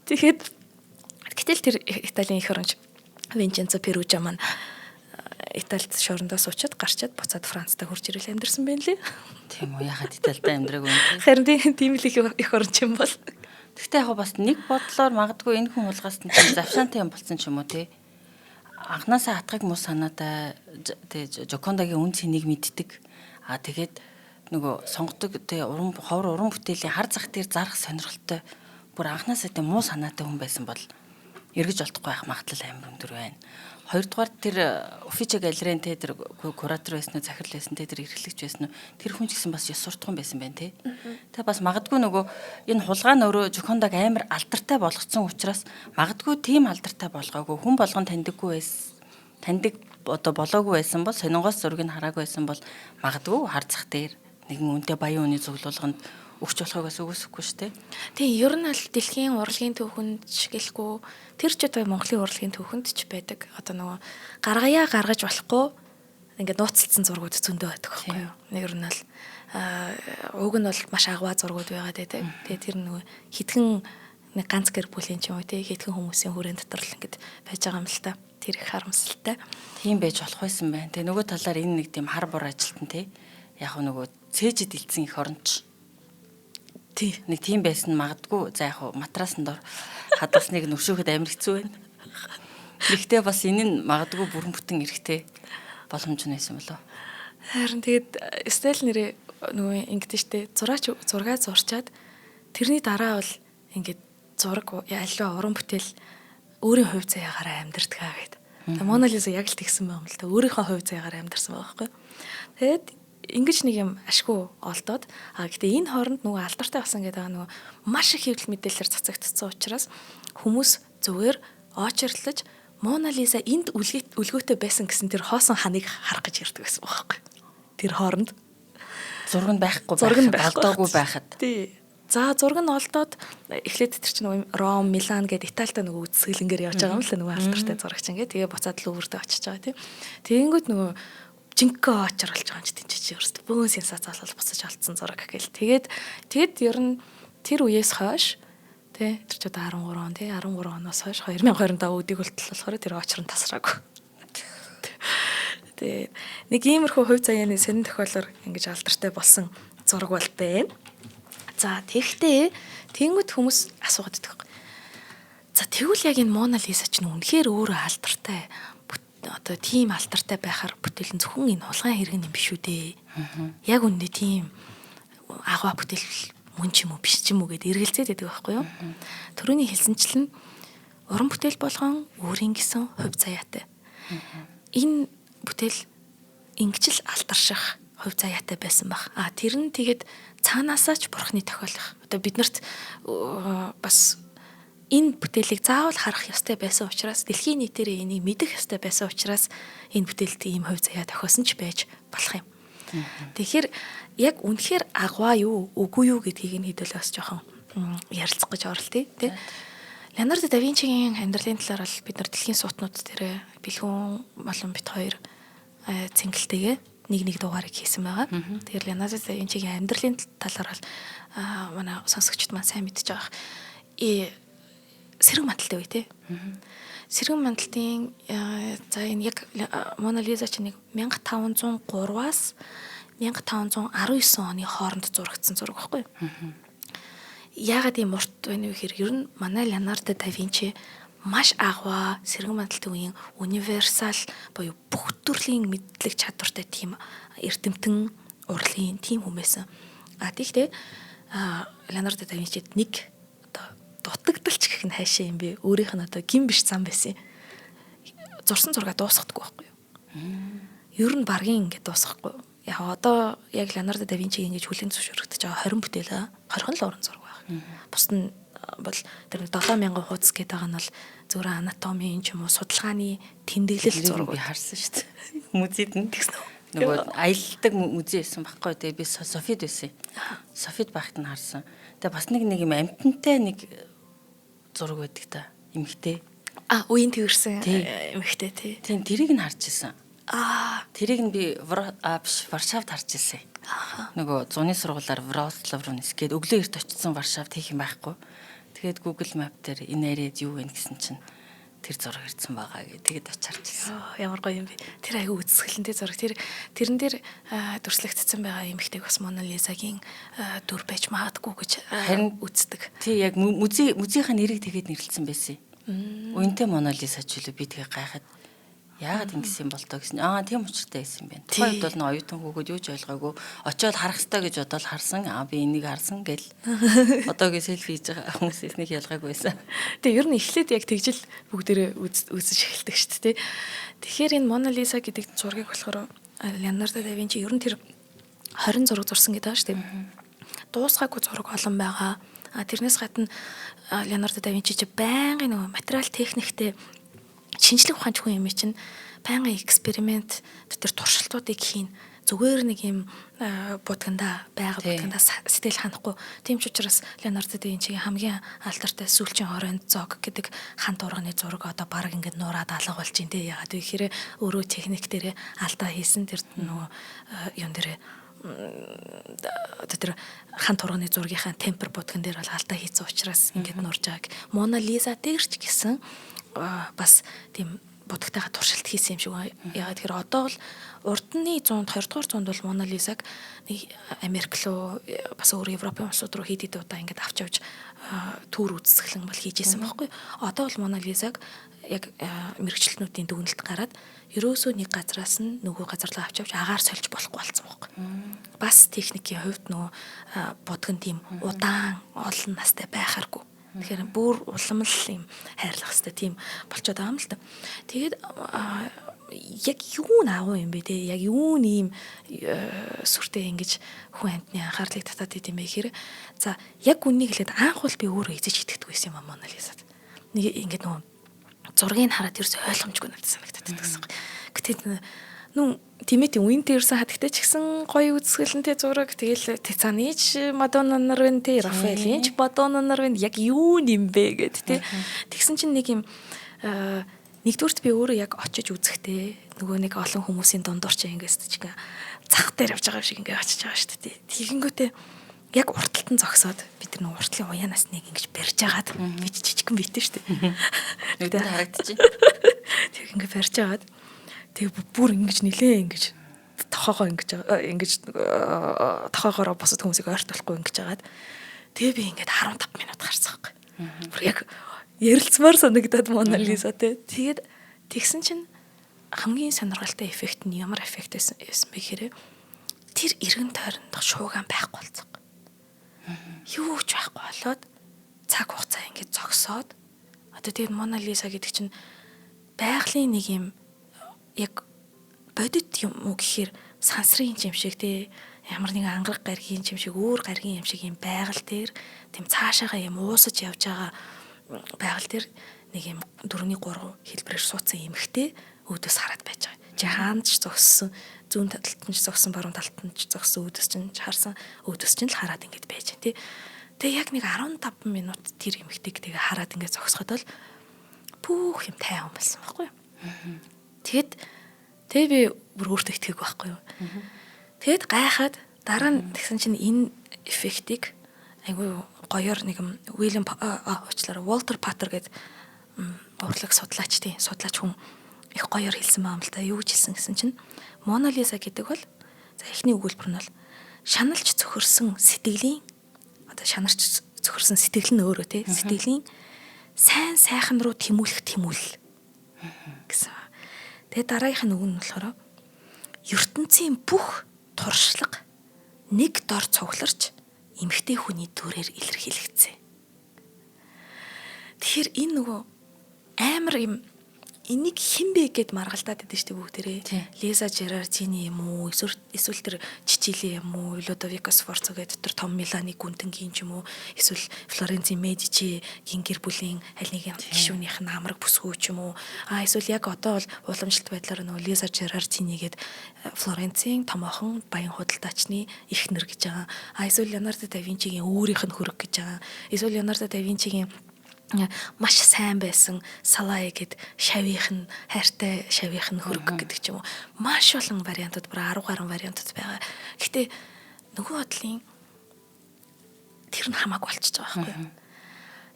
Тэгэхэд гэтэл тэр Италийн эх оронч Винченцо Перужа маань Италид шорондоо суучаад гарчаад буцаад Францтай хурж ирэл амьдэрсэн байна лээ. Тийм үү, яхад Италид амьдраагүй юм тийм. Харин тийм л их оронч юм бол. Гэхдээ яг бас нэг бодлоор магадгүй энэ хүн хулгаас нь завшаантай юм болсон ч юм уу тий. Анхнаасаа хатгыг муу санаатай тий Жокондагийн үн цэнийг мэддэг. Тэгээд нөгөө сонгодог тий ховор уран бүтээлийн хар зах дээр зарах сонирхолтой бүр анхнаасаа тий муу санаатай хүн байсан бол эргэж олдохгүй байх магадлал амар өндөр байна. Хоёрдугаар тэр Ufficio Gallery-ийн тэр куратор байсан уу, захирал байсан тэр эрхлэгч байсан уу, тэр хүн ч гэсэн бас ёс суртахуун байсан байна тий. Тэгээ бас магадгүй нөгөө энэ хулгай нь өөрөө Жокондаг амар алдартай болгоцсон учраас магадгүй тийм алдартай болгоогүй хүн болгон таньдаггүй таньдаг одоо болоогүй байсан бол сонингоос зургийг хараагүй байсан бол магадгүй хар зах дээр нэгэн үнэтэй баян үний зөвлөлгөнд өгч болохыг бас үгүйсэхгүй шүү дээ. Тийм, ер нь аль дэлхийн урлагийн түүхэнд шигэлгүй тэр ч одоо Монголын урлагийн түүхэнд ч байдаг. Одоо нөгөө гаргаж болохгүй ингээд нууцлцсан зургууд зөндөө байдаг байхгүй юу. Ер нь бол уг нь бол маш агваа зургууд байгаад байдаг. Тэгээ тэр нөгөө хитгэн нэг ганц гэр бүлийн ч юм уу тий хитгэн хүмүүсийн хүрээнд дотор л ингээд байж байгаа юм л та. Тэр их харамсалтай. Тийм байж болох байсан байна. Тэгээ нөгөө талаар энэ нэг тийм хар бор ажилтан тий яг нөгөө цээжид илдсэн их оронч нэг тийм байсан магадгүй за яг матраасан дор хадгасныг нөшөөхөд амар хэцүү байна. Гэхдээ бас энэ нь магадгүй бүрэн бүтэн эрэхтэй боломж нь байсан болов. Харин тэгээд стайл нэрээ нөгөө ингэдэж штэ зураг зурчаад тэрний дараа бол ингээд зураг альва уран бүтээл өөрийн хувь заяагаараа амьдэрдгаа гэд. Тэгээ Мона Лиза яг л тэгсэн байм л та өөрийнхөө хувь заяагаараа амьдэрсэн байгаа байхгүй. Тэгээд ингэж нэг юм ашгүй олдоод гэхдээ энэ хооронд нөгөө алдартай басан гэдэг нөгөө маш их хэвлэл мэдээлэлээр цацагдсан учраас хүмүүс зүгээр очирлож Мона Лиза энд үлгөөтэй байсан гэсэн тэр хоосон ханыг харах гэж ярьдаг байсан байхгүй. Тэр хооронд Зураг нь байхгүй алдаагүй байхад. Тий. За зураг нь олдоод эхлээд тэр чинь Ром, Милан гээд Италитай нөгөө үзэсгэлэнгээр явж байгаа юм л нөгөө алдартай зурагч ингээ тэгээ буцаад Луврдээ очиж байгаа тийм. Тэгэнгүүт нөгөө жинкөө очор болж байгаа юм чи тэнцэж ерөөс бөөн сенсац болол буцаж алдсан зураг гэл. Тэгээд ер нь тэр үеэс хойш тий тэр ч одоо 13 он тий 13 оноос хойш 2025 өдийг болтол болохоор тэр очор нь тасраагүй. Тэгээд нэг иймэрхүү хувь заяаны сонин тохиолоор ингэж алдартай болсон зураг бол байна. За тэгтээ тэнгууд хүмүүс асуугаад байдаг. За тэгвэл яг энэ Мона Лиза ч үнэхээр өөрөө алдартай одоо тийм алдартай байхаар бүтээл нь зөвхөн энэ хулгайн хэрэг юм биш үү дээ. Яг үнэндээ тийм агуу бүтээл мөн ч юм уу биш ч юм уу гэд эргэлзээд байдаг байхгүй юу? Төрөний хэлсэнчлэн уран бүтээл болгон өөрийн гэсэн хувь заяатай. Энэ бүтээл ингэж л алдарших хувь заяатай байсан баг. Тэр нь тэгээд цаанаасаа ч бурхны тохиолох. Одоо биднэрт бас энэ бүтээлийг заавал харах ёстой байсан учраас дэлхийн нийтээр энийг мэдэх ёстой байсан учраас энэ бүтээлд ийм хувь заяа тохиосон ч байж болох юм. Тэгэхээр яг үнэхээр агваа юу, үгүй юу гэдгийг нь хэдүүлээ бас жоохон ярилцах гэж оролтъё, тий. Леонардо да Винчигийн амьдралын талаар бол бид нар дэлхийн суутнууд дээр бэлгүүн болон бит хоёр цэнгэлтэйгээ нэг дугаарыг хийсэн байгаа. Тэгэхээр Леонардо да Винчигийн амьдралын талаар бол манай сонсогчд маань сайн мэдж байгаа. Сэрэг манталтай үе тий. Сэрэг манталтын за энэ яг Мона Лиза ч нэг 1503-аас 1519 оны хооронд зурагдсан зураг байхгүй юу? Яагаад ийм урт байна вэ гэхээр ер нь манай Леонардо да Винчи маш агваа сэрэг манталтын үеийн универсал буюу бүх төрлийн мэдлэг чадвартай тийм эрдэмтэн урлагийн тийм хүмүүс. Тэгэхдээ Леонардо да Винчид нэг одоо дутагдaltaч гэх нь хайшаа юм бэ? Өөрийнх нь одоо гин биш зам байсан. Зурсан зураг дуусахдаггүй байхгүй юу? Ер нь баргийн ингэ дуусахгүй. Яг одоо яг Леонардо да Винчиг ингэж хүлээн зөвшөөрөгдөж байгаа 20 бүтээл 20 л уран зураг байна. Бус нь бол тэр 7000 хуудас гэдэг байгаа нь бол зөвхөн анатомийн ч юм уу судалгааны тэмдэглэл зураг би харсан шүү дээ. Музейд нь тэгсэн нөгөө аялдаг музей байсан байхгүй тэгээ би Софид байсан. Софид байхад нь харсан. Тэгээ бас нэг юм амтантай нэг зураг байдаг та эмхтэй. Үеийн тэрсэн эмхтэй тий. Тийм тэрийг нь харж ирсэн. Тэрийг нь би Варшавд харж ирсэн. Нөгөө зуны сургуулаар Вроцлав руу нисгээд өглөө эрт очсон Варшавд хийх юм байхгүй. Тэгээд Google Map дээр энэ арайд юу вэ гэсэн чинь тэр зураг ирсэн байгаа гэ. Тэгээд очиж ирсэн. Ямар гоё юм бэ. Тэр аягүй үзэсгэлэнтэй зураг. Тэрэн дээр дүрслэгдсэн байгаа эмэгтэйг бас Мона Лизагийн дүр байж магадгүй гэж үздэг. Тий яг музейхаа нэрийг тэгээд нэрлэлсэн байсан. Уянтай Мона Лиза ч үлээ би тэгээ гайхаад яагаад ингэсэн юм бол тоо гэсэн. Тийм учиртай байсан юм байна. Тухайд бол н оюутан хүүхэд юу ч ойлгоогүй. Очоод харах хэрэгтэй гэж бодоод харсан. Би энийг харсан гэл. Одоогийн селфи хийж байгаа хүмүүсээс нэг ялгаагүй байсан. Тэгээ ер нь эхлээд яг тэгжил бүгдээрээ үзэж эхэлдэг шүү дээ. Тэгэхээр энэ Мона Лиза гэдэг зургийг болохоор Леонардо да Винчи ер нь тэр 20 зураг зурсан гэдэг шүү дээ. Дуусгаагүй зураг олон байгаа. Тэрнээс гадна Леонардо да Винчи ч байнгын нөгөө материал техниктэй шинжлэх ухаанч хүн юм чинь байнгын эксперимент тэр туршилтуудыг хийн зүгээр нэг юм будгандаа сэтгэл ханахгүй тийм ч учраас Леонардо да Винчигийн хамгийн алдартай сүүлчийн хороонд зог гэдэг хан дурганы зураг одоо баг ингээд нураад алга болж ин тэ яагаад вэ гэхээр өөрөө техник дээр алдаа хийсэн тэр нөгөө юм дээр тэр хан турганы зургийнхаа темпер будган дээр бол алдаа хийсэн учраас ингээд нурж байгааг Мона Лиза дээр ч гэсэн бас тийм будагтайгаа туршилт хийсэн юм шиг байна. Яагаад тэгэхээр одоо бол урдны 100 20 дугаар зуунд бол Мона Лизаг нэг Америк руу бас өөр Европын улсууд руу хэд удаа ингээд авч явж түүр үзэсгэлэн бол хийж исэн байхгүй. Одоо бол Мона Лизаг яг мэрэгчлэтнүүдийн дүгнэлт гараад ерөөсөө нэг газраас нь нөгөө газар руу авч явж агаар сольж болохгүй болсон байхгүй. Бас техникийн хувьд нөгөө будган тийм удаан олон настай байхааргүй. Тэгэхээр бүр уламл юм хайрлах хэвээр тийм болчиход байгаа юм л та. Тэгээд яг юу наав юм бэ те? Яг юу нэм сүртэй ингэж хүн амтны анхаарлыг татаад идэм бэ гэхээр за яг үннийг хэлээд анх бол би өөрөө эзэж итгэдэг байсан юм Мона Лизад. Нэг ингэж нөгөө зургийг хараад ерөөсөй ойлгомжгүй надад санагдаад байсан. Гэтэ нүн Тимэти үнтэй ерөөсөй хатагтай ч гэсэн гоё үзэсгэлэнтэй зураг. Тэгэл Тицаныч Мадонна нар байна те, Рафаэлинч Мадонна нар байна. Яг юу юм бэ гэд те. Тэгсэн чинь нэг юм нэгдүгürt би өөрөө яг очиж үзэхтэй нөгөө нэг олон хүмүүсийн дундуур чи ингээс ч зах дээр явж байгаа шиг ингээ очиж байгаа шүү дээ. Тэгэнгүүтээ яг урталтан зогсоод бид нар уртлын уяанаас нэг ингэж барьж агаад гэж жижигхэн битэн шүү дээ. Нүдэнд харагдчих. Тэг ингээ барьж агаад тэг бүр ингэж нилээ ингэж тохоогоо ингэж тохоогоороо босод хүмүүсийг ойртуулахгүй ингэж агаад тэг би ингээд 15 минут гарсан байхгүй. Бүр яг ярилцмаар санагдаад Мона Лиза те. Тэгээд тэгсэн чинь хамгийн сонирхолтой эффект нь ямар эффект байсан бэ гэхээр тэр эргэн тойрондох шууган байхгүй болцсон. Юу ч байхгүй болоод цаг хугацаа ингээд зогсоод одоо тэгээд Мона Лиза гэдэг чинь байгалийн нэг юм яг бодит юм уу гэхээр сансрын юм шиг те, ямар нэгэн ангараг гаргийн юм шиг, өөр гаргийн юм шиг юм байгаль дээр тийм цаашаага юм уусаж явж байгаа байгаль дээр нэг юм 4-3 хэлбэрээр суудсан эмхтэй өөдөөс хараад байж байгаа. Чи хаанд ч зогссон, зүүн талд нь ч зогссон, баруун талд нь ч зогссон, өөдөөс чинь харсан, өөдөөс чинь л хараад ингэж байж байгаа тий. Тэгээ яг нэг 15 минут тэр эмхтэйг тэгээ хараад ингэ зогсоход бол бүх юм тайван болсон байхгүй юу. Тэгэд тэгээ би бүр өөртөө итгээг байхгүй юу. Тэгэд гайхаад дараа нь тэгсэн чинь энэ эффектийг айгүй гоёор нэг юм Уильям Уолтер Паттер гэдэг урлаг судлаач хүн их гоёор хэлсэн байгаа юм л та. Юу гэж хэлсэн гэсэн чинь Мона Лиза гэдэг бол за эхний өгүүлбэр нь бол шаналж цөхөрсөн сэтгэлийн одоо шанарч цөхөрсөн сэтгэл нь өөрөө тий сэтгэлийн сайн сайхан руу тэмүүлэх тэмүүлэл гэсэн. Тэгээ дараагийнх нь үг нь болохоор ертөнцийн бүх туршлага нэг дор цугларч эмгтэй хүний дүрээр илэрхийлэгдсэн. Тэгэхээр энэ нөгөө амар юм энийг хинбэ гэд маргалдаад идэв штеп бүгдээрээ. Лиза Жерардини юм уу, эсвэл тэр Чичиле юм уу, Людовико Сфорцо гэдэг тэр том Миланы гүнтэнгийн юм уу, эсвэл Флоренци Медичигийн гэр бүлийн аль нэгэн гишүүнийх нь амраг бүсгүй ч юм уу. Эсвэл яг одоо бол уламжлалт байдлаар нөгөө Лиза Жерардини гэдэг Флоренцийн томоохон баян худалдаачны эхнэр гэж байгаа. Эсвэл Леонардо да Винчигийн өөрийнх нь хөрөг гэж байгаа. Эсвэл Леонардо да Винчигийн маш сайн байсан Салай гэд шавийнх нь хайртай шавийнх нь хөрөг гэдэг ч юм уу. Маш олон вариантууд бүр 10 гаруй вариантууд байгаа. Гэхдээ нөгөө бодлын тэр нь хамаагүй болчихж байгаа байхгүй юу.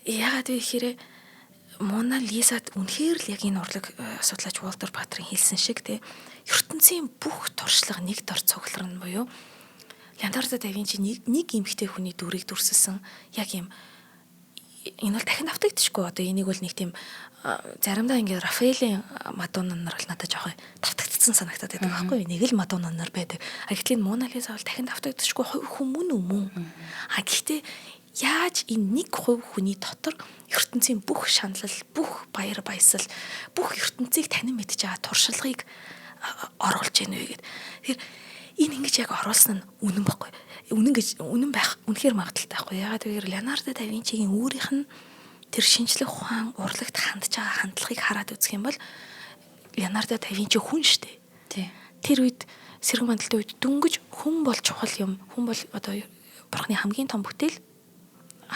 Яагаад вэ гэхээр Мона Лизад үнэхээр л яг энэ урлаг судлаач Уолтер Паттерын хэлсэн шиг те ертөнцийн бүх туршлага нэг дор цугларна буюу Леонардо да Винчи нэг эмэгтэй хүний дүрийг дүрсэлсэн яг юм энэ бол дахин давтагдчихгүй. Одоо энийг бол нэг тийм заримдаа ингээд Рафаэлийн Мадонна нар л надад жоохон давтагдсан санагдаад байдаг байхгүй юу? Нэг л Мадонна нар байдаг. Гэтэл Мона Лиза бол дахин давтагдчихгүй хүмүүн үү? Гэхдээ яаж энэ нэг хувь хүний дотор ертөнцийн бүх шаналл, бүх баяр баясгал, бүх ертөнцийг танин мэдж байгаа туршлагыг оруулж яах вэ гэдэг. Тэгэхээр энэ ингэж яг оруулсан нь үнэн байхгүй. Үнэн байх үнэхээр магадaltaй байхгүй. Ягаад гэвэл Леонардо да Винчигийн өөрийнх нь тэр шинжлэх ухаан урлагт хандж байгаа хандлагыг хараад үзэх юм бол Леонардо да Винчи хүн шүү дээ. Тий. Тэр үед сэргэн мандалтын үед дөнгөж хүн бол чухал юм. Хүн бол одоо бурхны хамгийн том бүтээл,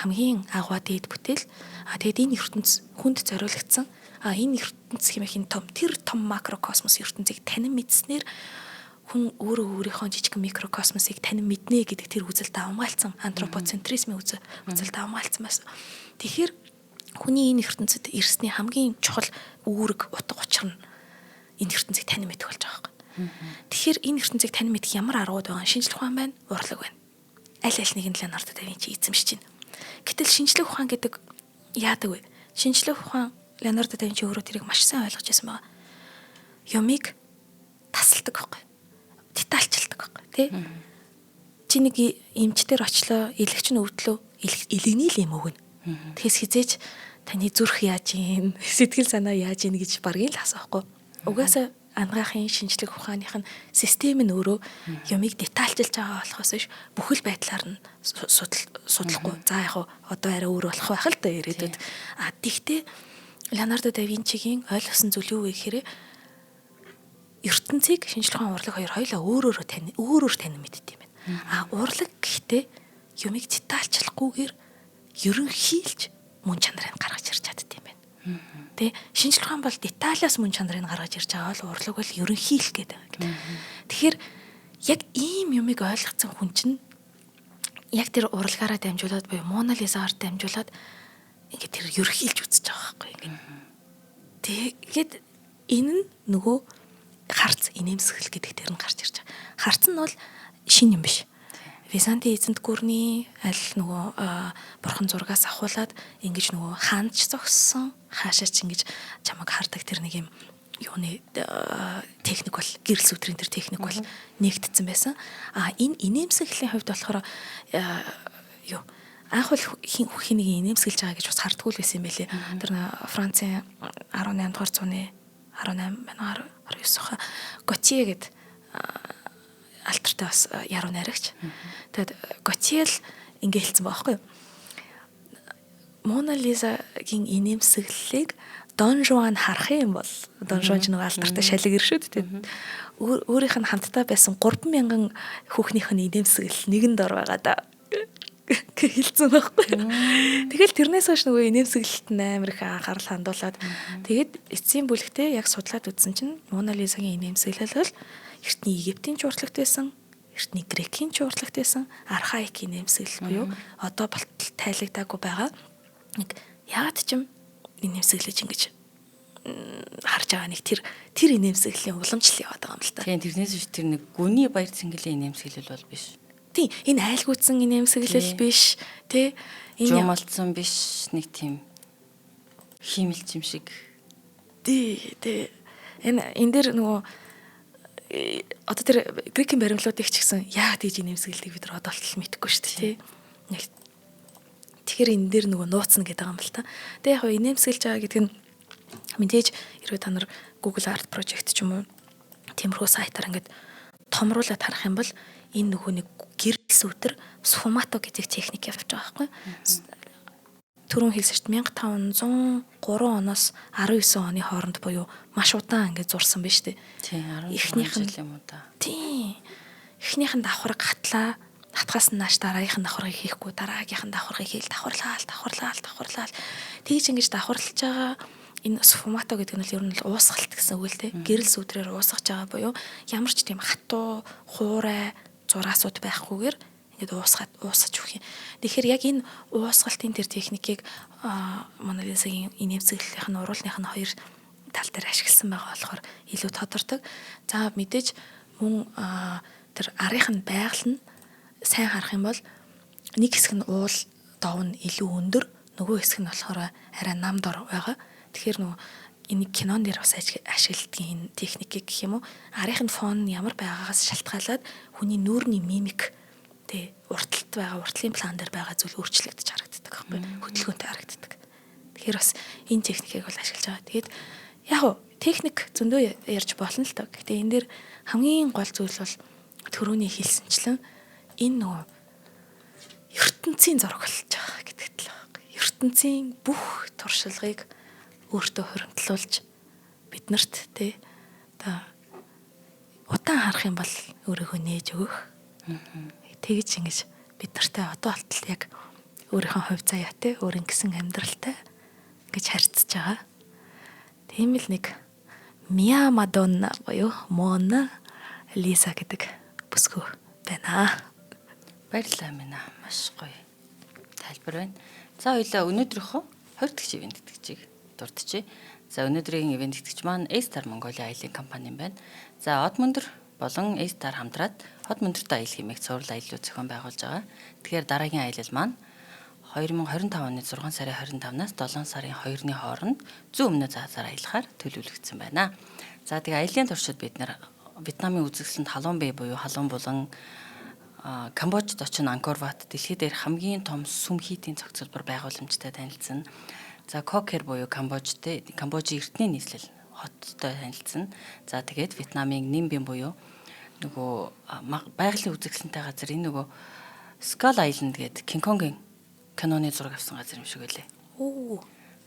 хамгийн агуу дээд бүтээл. Тэгээд энэ ертөнц хүнд зориулагдсан. Энэ ертөнц хэмээх тэр том макрокосмос ертөнцийг танин мэдснээр хүн өөрөө өөрийнхөө жижиг микрокосмосыг танин мэднэ гэдэг тэр үзэлд авмгаалцсан антропоцентризмын үзэлд авмгаалцсан байсан. Тэгэхээр хүний энэ ертөнцид ирсний хамгийн чухал үүрэг утга учир нь энэ ертөнцийг танин мэдэх болж байгаа юм. Тэгэхээр энэ ертөнцийг танин мэдэх ямар аргууд байгаа? Шинжлэх ухаан байна, урлаг байна. Аль нэг нь Леонардо да Винчи эзэмшиж байна. Гэтэл шинжлэх ухаан гэдэг яадаг вэ? Шинжлэх ухаан Леонардо да Винчи өөрөө тэрийг маш сайн ойлгож байсан байгаа. Юмыг тасалдаг байхгүй. Детальчилдаг байхгүй тий. Чи нэг эмчтэр очлоо, илэгч нь өвдлөө, илэгний л юм өгнө. Тэгээс хизээч таны зүрх яаж юм, сэтгэл санаа яаж юм гэж баргийн л асуухгүй. Угаасаа ангаахын шинжлэх ухааных нь систем нь өөрөө юмыг детальчилж байгаа болохоос биш бүхэл байдлаар нь судлахгүй. За яг одоо арай өөр болох байх л да ирээдүйд. Тэгтээ Леонардо да Винчигийн ойлгосон зүйл юу вэ гэхээр ертөнцийг шинжлэх ухаан урлаг хоёр хоёулаа өөрөөр танин мэддэг юм байна. Урлаг гэхдээ юмыг детальчлахгүйгээр ерөнхийлж мөн чанарыг гаргаж ирж чаддаг юм байна. Тэ шинжлэх ухаан бол деталаас мөн чанарыг гаргаж ирж байгаа бол урлаг бол ерөнхийлэх гэдэг. Тэгэхээр яг ийм юмыг ойлгоцсон хүн чинь яг тэр урлагаараа дамжуулаад буюу Мона Лизагаар дамжуулаад ингээд тэр ерөнхийлж үзэж байгаа байхгүй ингээд. Тэгээд энэ нь нөгөө харц инээмсэглэл гэдэг тэр нь гарч ирж байгаа. Харц нь бол шин юм биш. Византийн эзэнт гүрний аль нөгөө бурхан зургаас ахуулаад ингэж нөгөө хаанч зогссон хаашаач ингэж чамайг хардаг тэр нэг юм юуны техник бол гэрэл сүтрийн тэр техник бол нэгдсэн байсан. Энэ инээмсэглэлийн хувьд болохоор юу анх бол хин нэг инээмсэглэж байгаа гэж бас хардггүй л байсан юм байлээ. Тэр Францын 18 дугаар зууны 19 Готье гэдэг алтартай бас яруу найрагч. Тэгэд Готье л ингэ хэлсэн байгаа байхгүй юу? Мона Лизагийн инээмсэглэлийг Дон Жуан харах юм бол Дон Жуан ч нэг алдартай шалиг ир шүү дээ. Өөрийнх нь хамтдаа байсан 3,000 хүүхнийх нь инээмсэглэл нэгэнд ор байгаа да. Хэлсэн байхгүй. Тэгэл тэрнээс хойш нөгөө инээмсэглэлт амар их анхаарал хандуулад тэгэд эцсийн бүлэгтээ яг судлаад үзсэн чинь Мона Лизагийн инээмсэглэл бол эртний Египтийн ч урлагт байсан, эртний Грекийн ч урлагт байсан, архаик инээмсэглэл буюу одоо болтол тайлагдаагүй байгаа. Нэг яад ч юм инээмсэглэж ингэж харж байгаа нэг тэр инээмсэглэлийн уламжлал яваад байгаа юм л та. Тийм тэрнээс биш тэр нэг гүний баяр цэнгэлийн инээмсэглэл бол биш. Тийм энэ айлгуудсан инээмсэглэл биш тий энэ жумалцсан биш нэг тийм химэлч юм шиг. Тий энэ дээр нөгөө одоо тэр грекийн баримлуудыг ч гэсэн яа гэж инээмсэглэдэг бид нар одоо болтол мэдэхгүй шүү дээ тий. Тэгэхээр энэ дээр нөгөө нууцна гэдэг юм л та. Тэгээ яг инээмсэглэж байгаа гэдэг нь мэдээж хэрвээ та нар Google Art Project ч юм уу тиймэрхүү сайтаар ингээд томруулаад харах юм бол энэ нөгөө нэг гэрэл сүтэр сфумато гэдэг техник явж байгаа байхгүй. Түрүүн хэлсэн шүү дээ 1503 оноос 19 оны хооронд буюу маш удаан ингээд зурсан байна шүү дээ. Тийм 16 жил юм уу та. Тийм. Эхнийх нь давхар гатлаа. Татгаас нь нааш дараагийнх нь давхарыг хийхгүй дараагийнх нь давхарыг хийл давхарлаа. Тэгж ингэж давхарлаж байгаа энэ сфумато гэдэг нь ер нь уусгалт гэсэн үг л дээ. Гэрэл сүтрээр уусгаж байгаа буюу ямар ч тийм хатуу, хуурай, зураасууд байхгүйгээр ингээд уусгаж өгөх юм. Тэгэхээр яг энэ уусгалтын тэр техникийг Мона Лизагийн инээмсэглэлийнх нь уруулных нь хоёр тал дээр ашигласан байгаа болохоор илүү тодордог. За мэдээж мөн тэр арийнх нь байгаль нь сайн харах юм бол нэг хэсэг нь уул дов нь илүү өндөр, нөгөө хэсэг нь болохоор арай намдор байгаа. Тэгэхээр нөгөө энэ кинон дээр бас ашигладаг энэ техникийг гэх юм уу арийнх нь фон ямар байгаагаас шалтгаалаад хүний нүүрний мимик тэ урталт байгаа уртлын план дээр байгаа зүйл өөрчлөгдөж харагддаг байхгүй хөдөлгөөнтэй харагддаг. Тэгэхээр бас энэ техникийг бол ашиглаж байгаа. Тэгээд яг уу техник зөндөө ярьж болно л тоо. Гэхдээ энэ дээр хамгийн гол зүйл бол төрөний хэлсэнчлэн энэ нөгөө ертөнцийн зураг болж байгаа гэдэгт л байхгүй. ертөнцийн бүх туршлагыг өөртөө хуримтлуулж биднэрт тэ одоо удаан харах юм бол өөрийгөө нээж өгөх. Тэгж ингэж биднэртэй одоо болтол яг өөрийнхөө хувь заяатай, өөрийн гэсэн амьдралтай ингэж харьцаж байгаа. Тийм л нэг Миа Мадонна буюу Мона Лиза гэдэг бүсгүй байна. Баярлалаа минь маш гоё тайлбар байна. За хоёлаа өнөөдрийнхөө хувьдагч ивент тэтгэгчийг дурдчихъя. За өнөөдрийн ивент тэтгэгч маань A-Star Mongolia аялын компани юм байна. За Од Мөндөр болон A-Star хамтраад Од Мөндөртэй аялал хэмээх цуврал аяллаа зохион байгуулж байгаа. Тэгэхээр дараагийн аялал маань 2025 оны 6 сарын 25-наас 7 сарын 2-ны хооронд зүүн өмнө заазаар аялахаар төлөвлөгдсөн байна. За тэгээ аяллийн туршид бид нэр Вьетнамын үзэсгэлэнт Халуун Бэй буюу Халуун булан Камбожид очин Ангкор Ват дэлхийд дээрх хамгийн том сүм хийдийн цогцлбор байгууламжтай танилцсан. За Кокер буюу Камбожийн эртний нийслэл хоттой танилцсан. За тэгээд Вьетнамын Нимбин буюу нөгөө байгалийн үзэсгэлэнтэй газар энэ нөгөө Skull Island гэдэг Кинг Конгийн киноны зураг авсан газар юм шиг байлээ.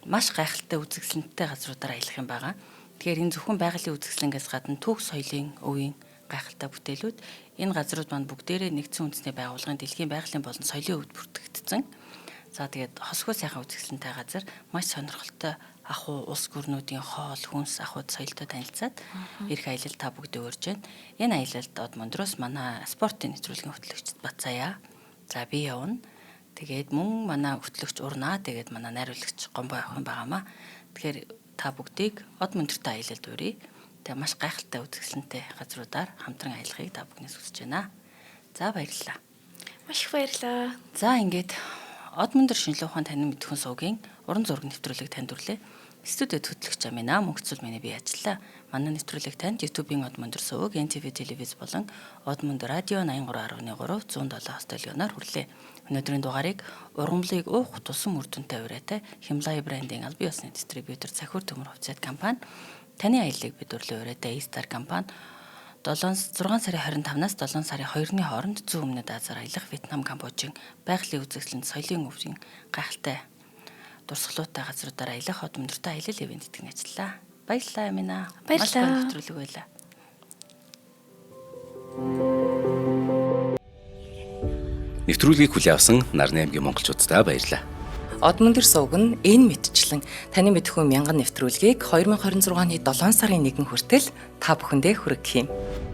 маш гайхалтай үзэсгэлэнтэй газруудаар аялах юм байгаа. Тэгэхээр энэ зөвхөн байгалийн үзэсгэлэнгээс гадна түүх соёлын өвийн гайхалтай бүтээлүүд энэ газрууд маань бүгдээрээ нэгдсэн үндэсний байгууллагын дэлхийн байгалийн болон соёлын өвд бүртгэгдсэн. За тэгээд хосгүй сайхан үзэсгэлэнтэй газар маш сонирхолтой ахуй улс гүрнүүдийн хоол, хүнс, ахуйд соёлтой танилцаад ирэх аялал та бүгдээ урьж байна. Энэ аялалд Одмондроос манай спортын нэвтрүүлгийн хөтлөгч Батцаяа. За би явна. Тэгээд мөн манай хөтлөгч Урнаа, тэгээд манай найруулагч Гомбо явах юм байгаамаа. Тэгэхээр та бүгдийг Одмондртой аялалд урья. Тэгээд маш гайхалтай үзэсгэлэнтэй газруудаар хамтран аялахыг та бүхнээс хүсэж байна. За баярлалаа. Маш их баярлалаа. За ингээд Одмондор шинжилгээ ухаан танин мэдхүн суугийн уран зураг нэвтрүүлэг танд хүрлээ. Студид хөтлөгч Амина мөнгөцөл миний бие ажиллаа. Манай нэвтрүүлэг танд YouTube-ийн Одмондор сувг, NTV телевиз болон Одмондор радио 83.3 107 студионоор хүрлээ. Өнөөдрийн дугаарыг ургамлыг уух тусам үр дүнтэй ураатай Химлай брендинг албан ёсны дистрибьютор Цахиур Төмөр хувьцаат компани таны аяллыг бидрүүлэн ураатай E-Star компани 6 сарын 25-наас 7 сарын 2-ны хооронд зүүн өмнөд Азаар аялах Вьетнам, Камбожийн байгалийн үзэсгэлэнт соёлын өвийн гайхалтай дурсгалуутай газруудаар аялах Одмондортой аялал ивент тэтгэн ажиллаа. Баярлалаа Амина. Баярлалаа. Нэвтрүүлэг байлаа. Нэвтрүүлгийг хүлээн авсан Нарны аймгийн монголчуудаа баярлалаа. Одмондор сувг нь энэ мэдчлэн таны мэдхүйн мянган нэвтрүүлгийг 2026 оны 7 сарын 1 хүртэл та бүхэндээ хүргэх юм.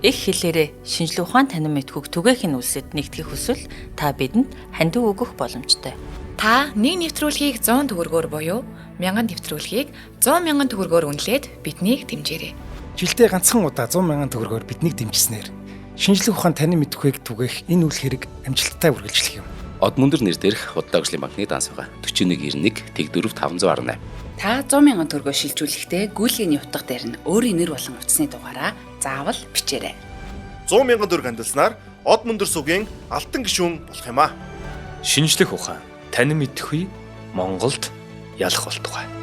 Их хэлээрээ шинжилгээ ухаан танин мэдхүйг түгээхийн үлсэд нэгтгэх хүсвэл та бидэнд хандив өгөх боломжтой. Та нэг нэвтрүүлгийг 100 төгрөгөөр буюу 1000 нэвтрүүлгийг 100 мянган төгрөгөөр үнэлээд биднийг дэмжээрэй. Жилдээ ганцхан удаа 100 мянган төгрөгөөр биднийг дэмжснээр шинжлэх ухаан танин мэдхүйг түгээх энэ үйл хэрэг амжилттай үргэлжлэх юм. Одмондор нэр дээрх Худалдаа хөгжлийн банкны данс байгаа 4191 Тэг 4 518. Та 100 мянган төгрөгөөр шилжүүлэхдээ гүйлгээний утга дээр нь өөрийн нэр болон утасны дугаараа заавал бичээрэй. 100 мянган төгрөг хандалснаар Одмондор сувгийн алтан гишүүн болох юм а. Шинжлэх ухаан, танин мэдхгүй Монголд ялах болтугай.